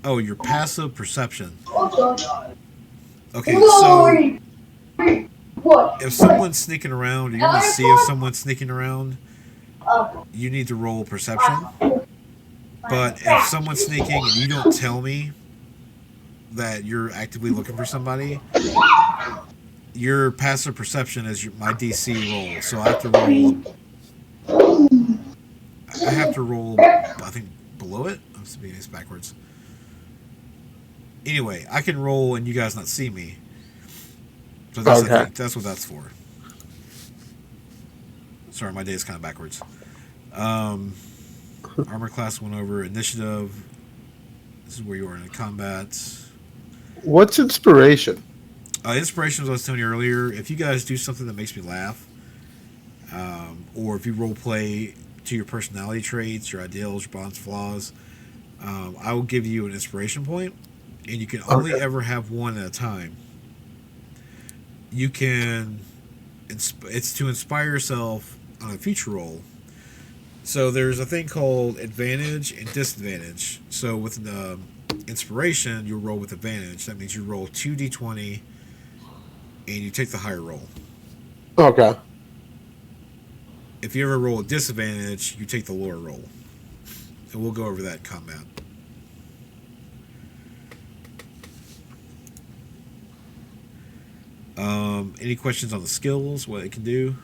Oh, your passive perception. Okay, so if someone's sneaking around, or you're going to see if someone's sneaking around, you need to roll perception. But if someone's sneaking and you don't tell me that you're actively looking for somebody, your passive perception is my DC roll. So I have to roll, I think, below it. I'm speaking this backwards. Anyway, I can roll and you guys not see me. So that's, Okay. I think, that's what that's for. Sorry, my day is kind of backwards. Armor class went over. Initiative. This is where you are in combat. What's inspiration? Inspiration, as I was telling you earlier, if you guys do something that makes me laugh, or if you role play to your personality traits, your ideals, your bonds, flaws, I will give you an inspiration point, and you can only ever have one at a time. You can, it's to inspire yourself on a future roll. So there's a thing called advantage and disadvantage. So with the inspiration, you roll with advantage. That means you roll 2d20 and you take the higher roll. Okay. If you ever roll a disadvantage, you take the lower roll. And we'll go over that in combat. Any questions on the skills, what it can do?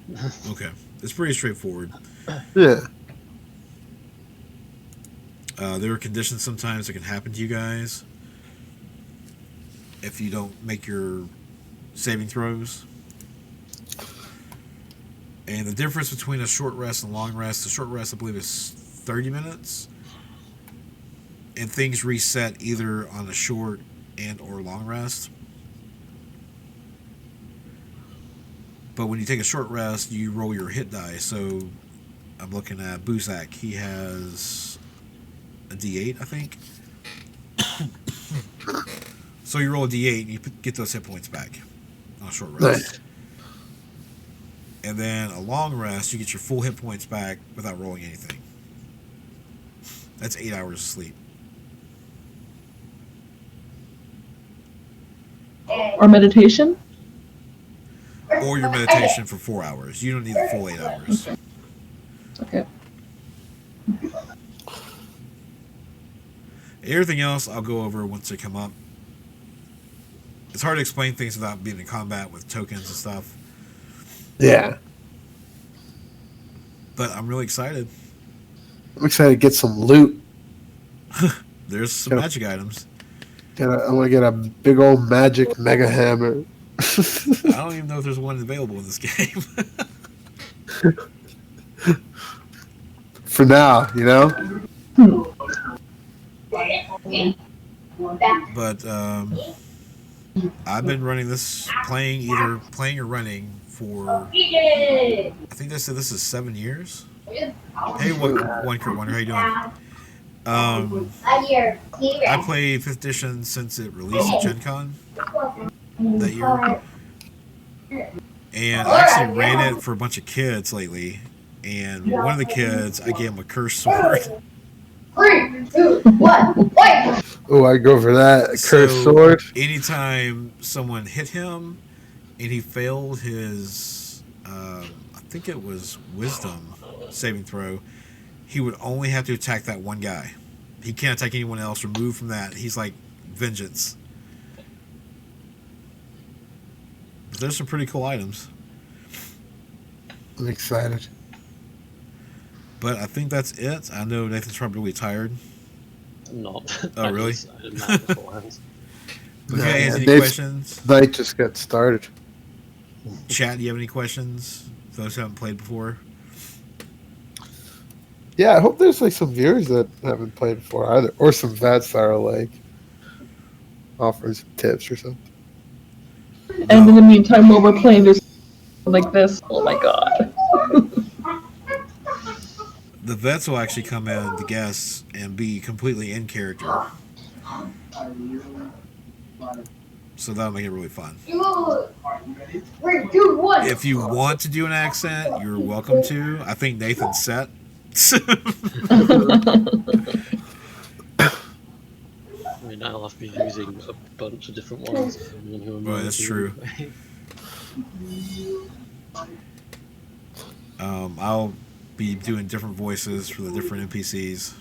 No. Okay. It's pretty straightforward. Yeah. There are conditions sometimes that can happen to you guys if you don't make your saving throws. And the difference between a short rest and a long rest, the short rest I believe is 30 minutes. And things reset either on a short and or long rest. But when you take a short rest, you roll your hit die. So I'm looking at Buzak. He has a D8, I think. So you roll a D8 and you get those hit points back on a short rest. Nice. And then a long rest, you get your full hit points back without rolling anything. That's 8 hours of sleep. Or meditation? Or your meditation for 4 hours. You don't need the full 8 hours. Okay. Everything else I'll go over once they come up. It's hard to explain things without being in combat with tokens and stuff. Yeah. But I'm really excited. I'm excited to get some loot. There's some Yeah. magic items. I want to get a big old magic mega hammer. I don't even know if there's one available in this game. For now, you know? But I've been running this, either playing or running for, I think they said this is 7 years. Hey, one Kurt Wonder, how you doing? I played 5th edition since it released at Gen Con that year. And I actually ran it for a bunch of kids lately. And one of the kids, I gave him a cursed sword. 3, 2, 1, wait! Oh, I go for that. A So, cursed sword. Anytime someone hit him and he failed his, I think it was wisdom saving throw, he would only have to attack that one guy. He can't attack anyone else or move from that. He's like vengeance. But there's some pretty cool items. I'm excited. But I think that's it. I know Nathan's probably really tired. I'm not. Oh, really? I didn't have beforehand. Okay, has any Dave's questions? Night just got started. Chat, do you have any questions? Those who haven't played before? Yeah, I hope there's like some viewers that haven't played before either, or some vets that are like offering some tips or something. And in the meantime, while we're playing this like this, oh my god. The vets will actually come in, the guests, and be completely in character. So that'll make it really fun. 3, 2, 1. If you want to do an accent, you're welcome to. I think Nathan's set. I mean, I'll have to be using a bunch of different ones. Well, that's true. I'll be doing different voices for the different NPCs.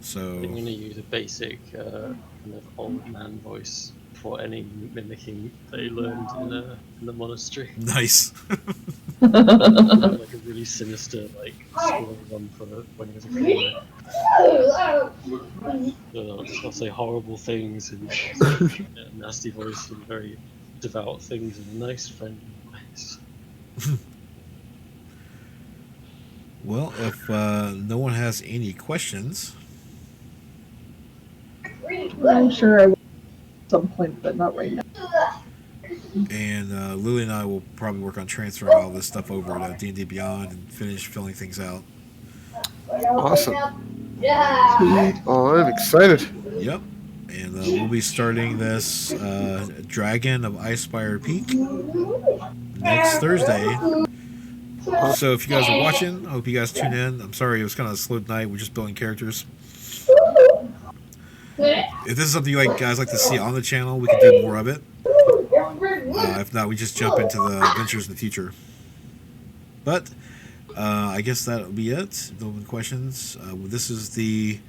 So I'm going to use a basic kind of old man voice for any mimicking they learned in the monastery. nice. Like a really sinister, like scoring one for when he was a kid. I'll say horrible things in a nasty voice and very devout things in a nice, friendly voice. Well, if no one has any questions, I'm sure I will at some point, but not right now. and Lily and I will probably work on transferring all this stuff over to D&D Beyond and finish filling things out. Awesome. Yeah. Oh, I'm excited. Yep. And we'll be starting this Dragon of Icespire Peak next Thursday. So if you guys are watching, I hope you guys tune in. I'm sorry it was kind of a slow night. We're just building characters. If this is something you guys like to see on the channel, we can do more of it. If not, we just jump into the adventures in the future. But I guess that'll be it. No questions. This is the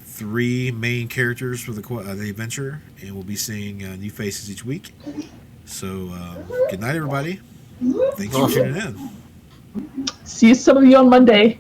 3 main characters for the adventure, and we'll be seeing new faces each week. So, good night, everybody. Thanks for tuning in. See some of you on Monday.